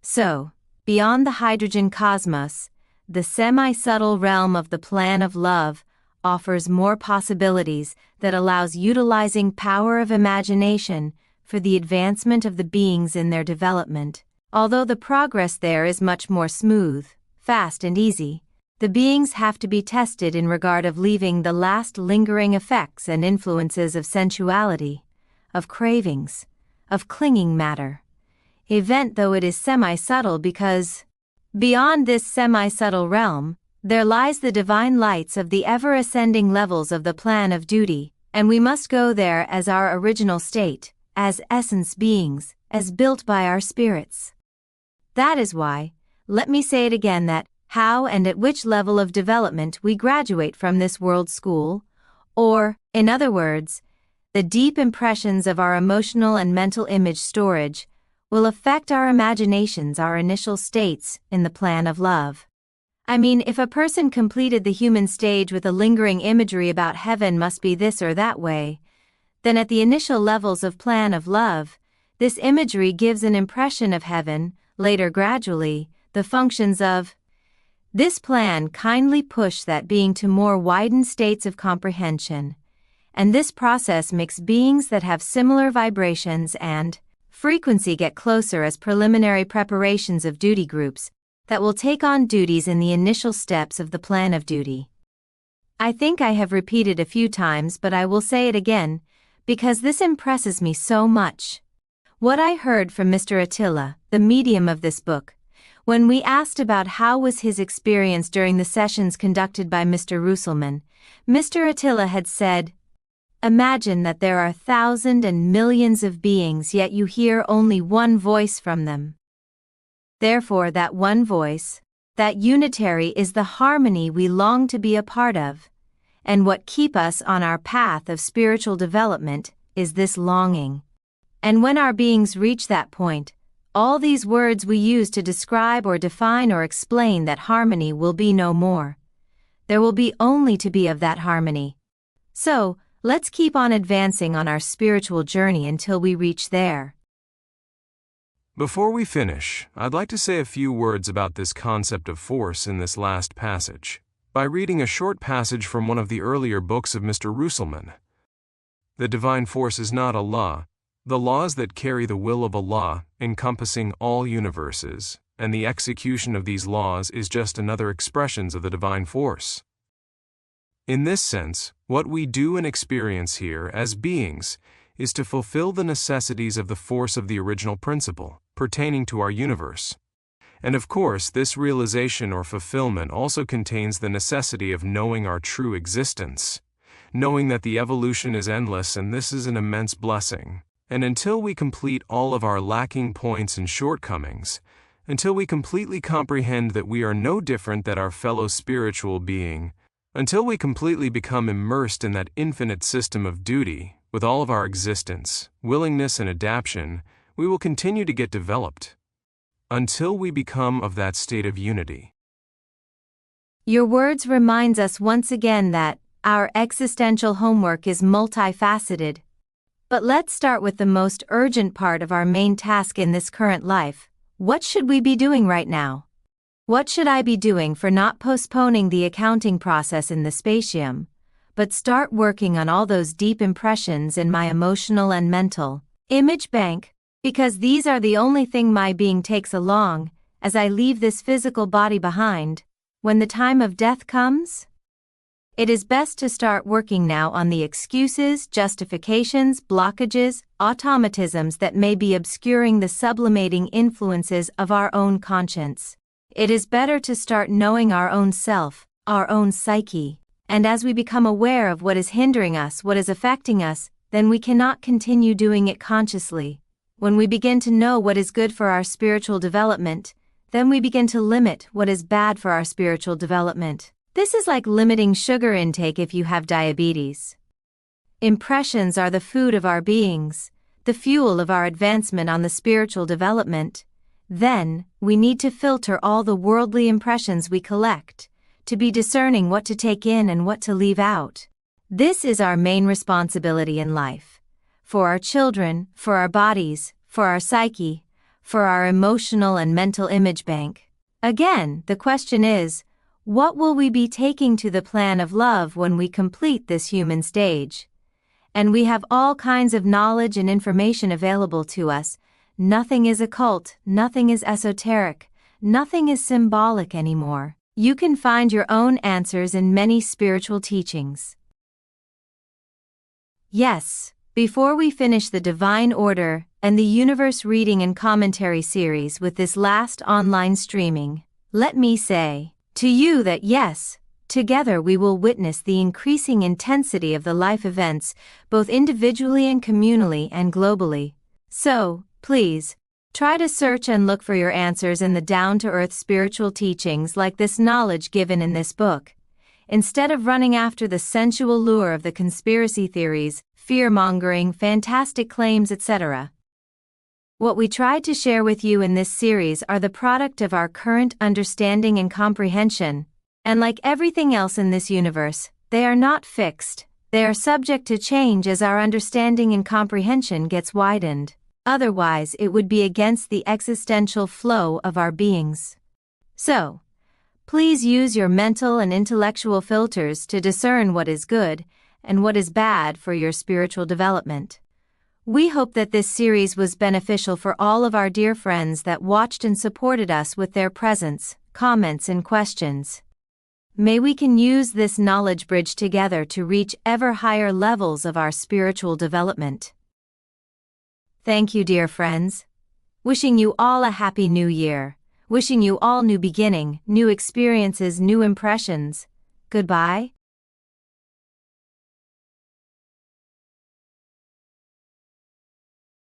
So, beyond the hydrogen cosmos, the semi-subtle realm of the plan of love offers more possibilities that allows utilizing power of imagination for the advancement of the beings in their development. Although the progress there is much more smooth, fast and easy, the beings have to be tested in regard of leaving the last lingering effects and influences of sensuality, of cravings, of clinging matter. Event though it is semi-subtle, because beyond this semi-subtle realm, there lies the divine lights of the ever-ascending levels of the plan of duty, and we must go there as our original state, as essence beings, as built by our spirits. That is why, let me say it again, that how and at which level of development we graduate from this world school, or, in other words, the deep impressions of our emotional and mental image storage, will affect our imaginations, our initial states in the plan of love. I mean, if a person completed the human stage with a lingering imagery about heaven must be this or that way, then at the initial levels of Plan of Love, this imagery gives an impression of heaven. Later, gradually, the functions of this plan kindly push that being to more widened states of comprehension, and this process makes beings that have similar vibrations and frequency get closer as preliminary preparations of duty groups that will take on duties in the initial steps of the Plan of Duty. I think I have repeated a few times, but I will say it again, because this impresses me so much. What I heard from Mr. Attila, the medium of this book, when we asked about how was his experience during the sessions conducted by Mr. Ruhselman, Mr. Attila had said, "Imagine that there are thousands and millions of beings, yet you hear only one voice from them. Therefore that one voice, that unitary, is the harmony we long to be a part of, and what keep us on our path of spiritual development is this longing. And when our beings reach that point, all these words we use to describe or define or explain that harmony will be no more. There will be only to be of that harmony. So, let's keep on advancing on our spiritual journey until we reach there." Before we finish, I'd like to say a few words about this concept of force in this last passage, by reading a short passage from one of the earlier books of Mr. Ruhselman. The divine force is not Allah. The laws that carry the will of Allah, encompassing all universes, and the execution of these laws is just another expressions of the divine force. In this sense, what we do and experience here as beings is to fulfill the necessities of the force of the original principle, pertaining to our universe. And of course, this realization or fulfillment also contains the necessity of knowing our true existence, knowing that the evolution is endless, and this is an immense blessing. And until we complete all of our lacking points and shortcomings, until we completely comprehend that we are no different than our fellow spiritual being, until we completely become immersed in that infinite system of duty, with all of our existence, willingness and adaptation, we will continue to get developed, until we become of that state of unity. Your words reminds us once again that our existential homework is multifaceted. But let's start with the most urgent part of our main task in this current life. What should we be doing right now? What should I be doing for not postponing the accounting process in the spatium, but start working on all those deep impressions in my emotional and mental image bank, because these are the only thing my being takes along as I leave this physical body behind when the time of death comes? It is best to start working now on the excuses, justifications, blockages, automatisms that may be obscuring the sublimating influences of our own conscience. It is better to start knowing our own self, our own psyche, and as we become aware of what is hindering us, what is affecting us, then we cannot continue doing it consciously. When we begin to know what is good for our spiritual development, then we begin to limit what is bad for our spiritual development. This is like limiting sugar intake if you have diabetes. Impressions are the food of our beings, the fuel of our advancement on the spiritual development. Then, we need to filter all the worldly impressions we collect, to be discerning what to take in and what to leave out. This is our main responsibility in life. For our children, for our bodies, for our psyche, for our emotional and mental image bank. Again, the question is, what will we be taking to the plan of love when we complete this human stage? And we have all kinds of knowledge and information available to us. Nothing is occult, nothing is esoteric, nothing is symbolic anymore. You can find your own answers in many spiritual teachings. Yes, before we finish the Divine Order and the Universe Reading and Commentary series with this last online streaming, let me say to you that yes, together we will witness the increasing intensity of the life events, both individually and communally and globally. So, please, try to search and look for your answers in the down-to-earth spiritual teachings like this knowledge given in this book, instead of running after the sensual lure of the conspiracy theories, fear-mongering, fantastic claims, etc. What we tried to share with you in this series are the product of our current understanding and comprehension, and like everything else in this universe, they are not fixed. They are subject to change as our understanding and comprehension gets widened. Otherwise, it would be against the existential flow of our beings. So, please use your mental and intellectual filters to discern what is good and what is bad for your spiritual development. We hope that this series was beneficial for all of our dear friends that watched and supported us with their presence, comments, and questions. May we can use this knowledge bridge together to reach ever higher levels of our spiritual development. Thank you, dear friends. Wishing you all a happy new year. Wishing you all new beginning, new experiences, new impressions. Goodbye.